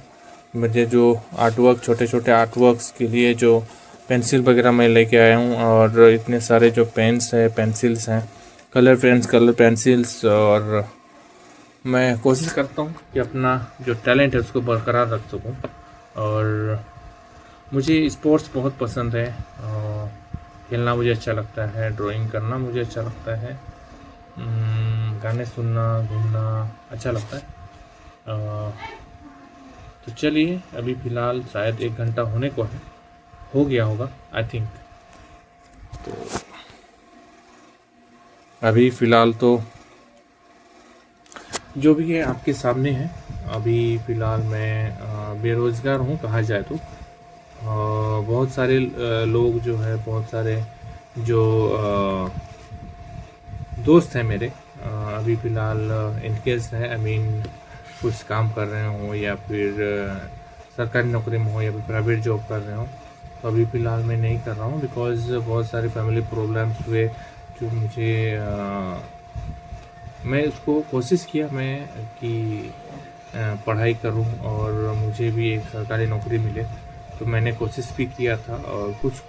मुझे जो आर्टवर्क, छोटे छोटे आर्टवर्क्स के लिए जो पेंसिल वगैरह मैं लेके आया हूँ, और इतने सारे जो पेन्स हैं, पेंसिल्स हैं, कलर पेन्स, कलर पेंसिल्स, और मैं कोशिश करता हूँ कि अपना जो टैलेंट है उसको बरकरार रख सकूँ। और मुझे स्पोर्ट्स बहुत पसंद है, खेलना मुझे अच्छा लगता है, ड्राइंग करना मुझे अच्छा लगता है, गाने सुनना, घूमना अच्छा लगता है। तो चलिए, अभी फ़िलहाल शायद 1 घंटा होने को है, हो गया होगा आई थिंक। तो अभी फ़िलहाल तो जो भी है आपके सामने है। अभी फ़िलहाल मैं बेरोज़गार हूँ कहा जाए तो। बहुत सारे लोग जो है, बहुत सारे जो दोस्त हैं मेरे, अभी फ़िलहाल इनकेस है, आई मीन कुछ काम कर रहे हो या फिर सरकारी नौकरी में हो या फिर प्राइवेट जॉब कर रहे हो। तो अभी फ़िलहाल मैं नहीं कर रहा हूँ, बिकॉज़ बहुत सारे फैमिली प्रॉब्लम्स हुए जो मुझे मैं उसको कोशिश किया मैं कि पढ़ाई करूं और मुझे भी एक सरकारी नौकरी मिले। तो मैंने कोशिश भी किया था, और कुछ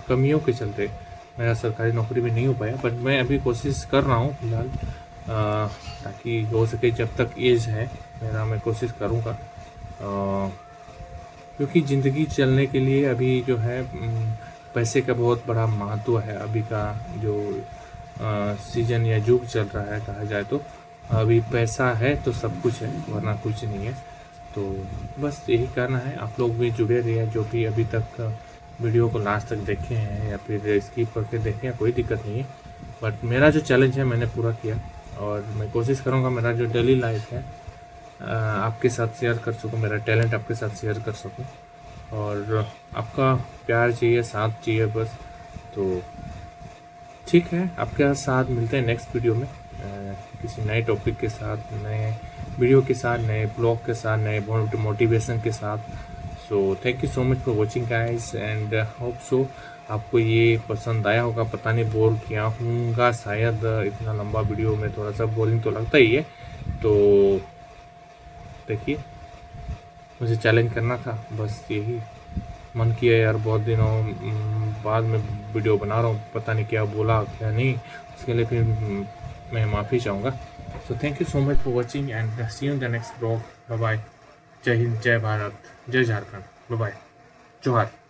कमियों के चलते मेरा सरकारी नौकरी में नहीं हो पाया, बट मैं अभी कोशिश कर रहा हूँ फिलहाल, ताकि हो सके जब तक एज है मेरा मैं कोशिश करूँगा, क्योंकि ज़िंदगी चलने के लिए अभी जो है पैसे का बहुत बड़ा महत्व है। अभी का जो सीजन या युग चल रहा है कहा जाए तो अभी पैसा है तो सब कुछ है, वरना कुछ नहीं है। तो बस यही कहना है, आप लोग भी जुड़े रहिए, जो भी अभी तक वीडियो को लास्ट तक देखे हैं या फिर स्किप करके देखें, कोई दिक्कत नहीं है। बट मेरा जो चैलेंज है मैंने पूरा किया, और मैं कोशिश करूँगा मेरा जो डेली लाइफ है आपके साथ शेयर कर सकूँ, मेरा टैलेंट आपके साथ शेयर कर सकूँ, और आपका प्यार चाहिए, साथ चाहिए बस। तो ठीक है, आपके साथ मिलते हैं नेक्स्ट वीडियो में किसी नए टॉपिक के साथ, नए वीडियो के साथ, नए ब्लॉग के साथ, नए मोटिवेशन के साथ। सो thank you so much for watching guys, and hope so आपको ये पसंद आया होगा। पता नहीं बोर किया हूँगा शायद, इतना लंबा वीडियो में थोड़ा सा बोरिंग तो लगता ही है। तो देखिए, मुझे चैलेंज करना था, बस यही मन किया यार, बहुत दिनों बाद में वीडियो बना रहा हूँ, पता नहीं क्या बोला क्या नहीं, उसके लिए फिर मैं माफ़ी चाहूँगा। So thank you so much for watching and see you in the next vlog. Bye bye, जय हिंद, जय भारत, जय झारखंड, बाय बाय, जोहार।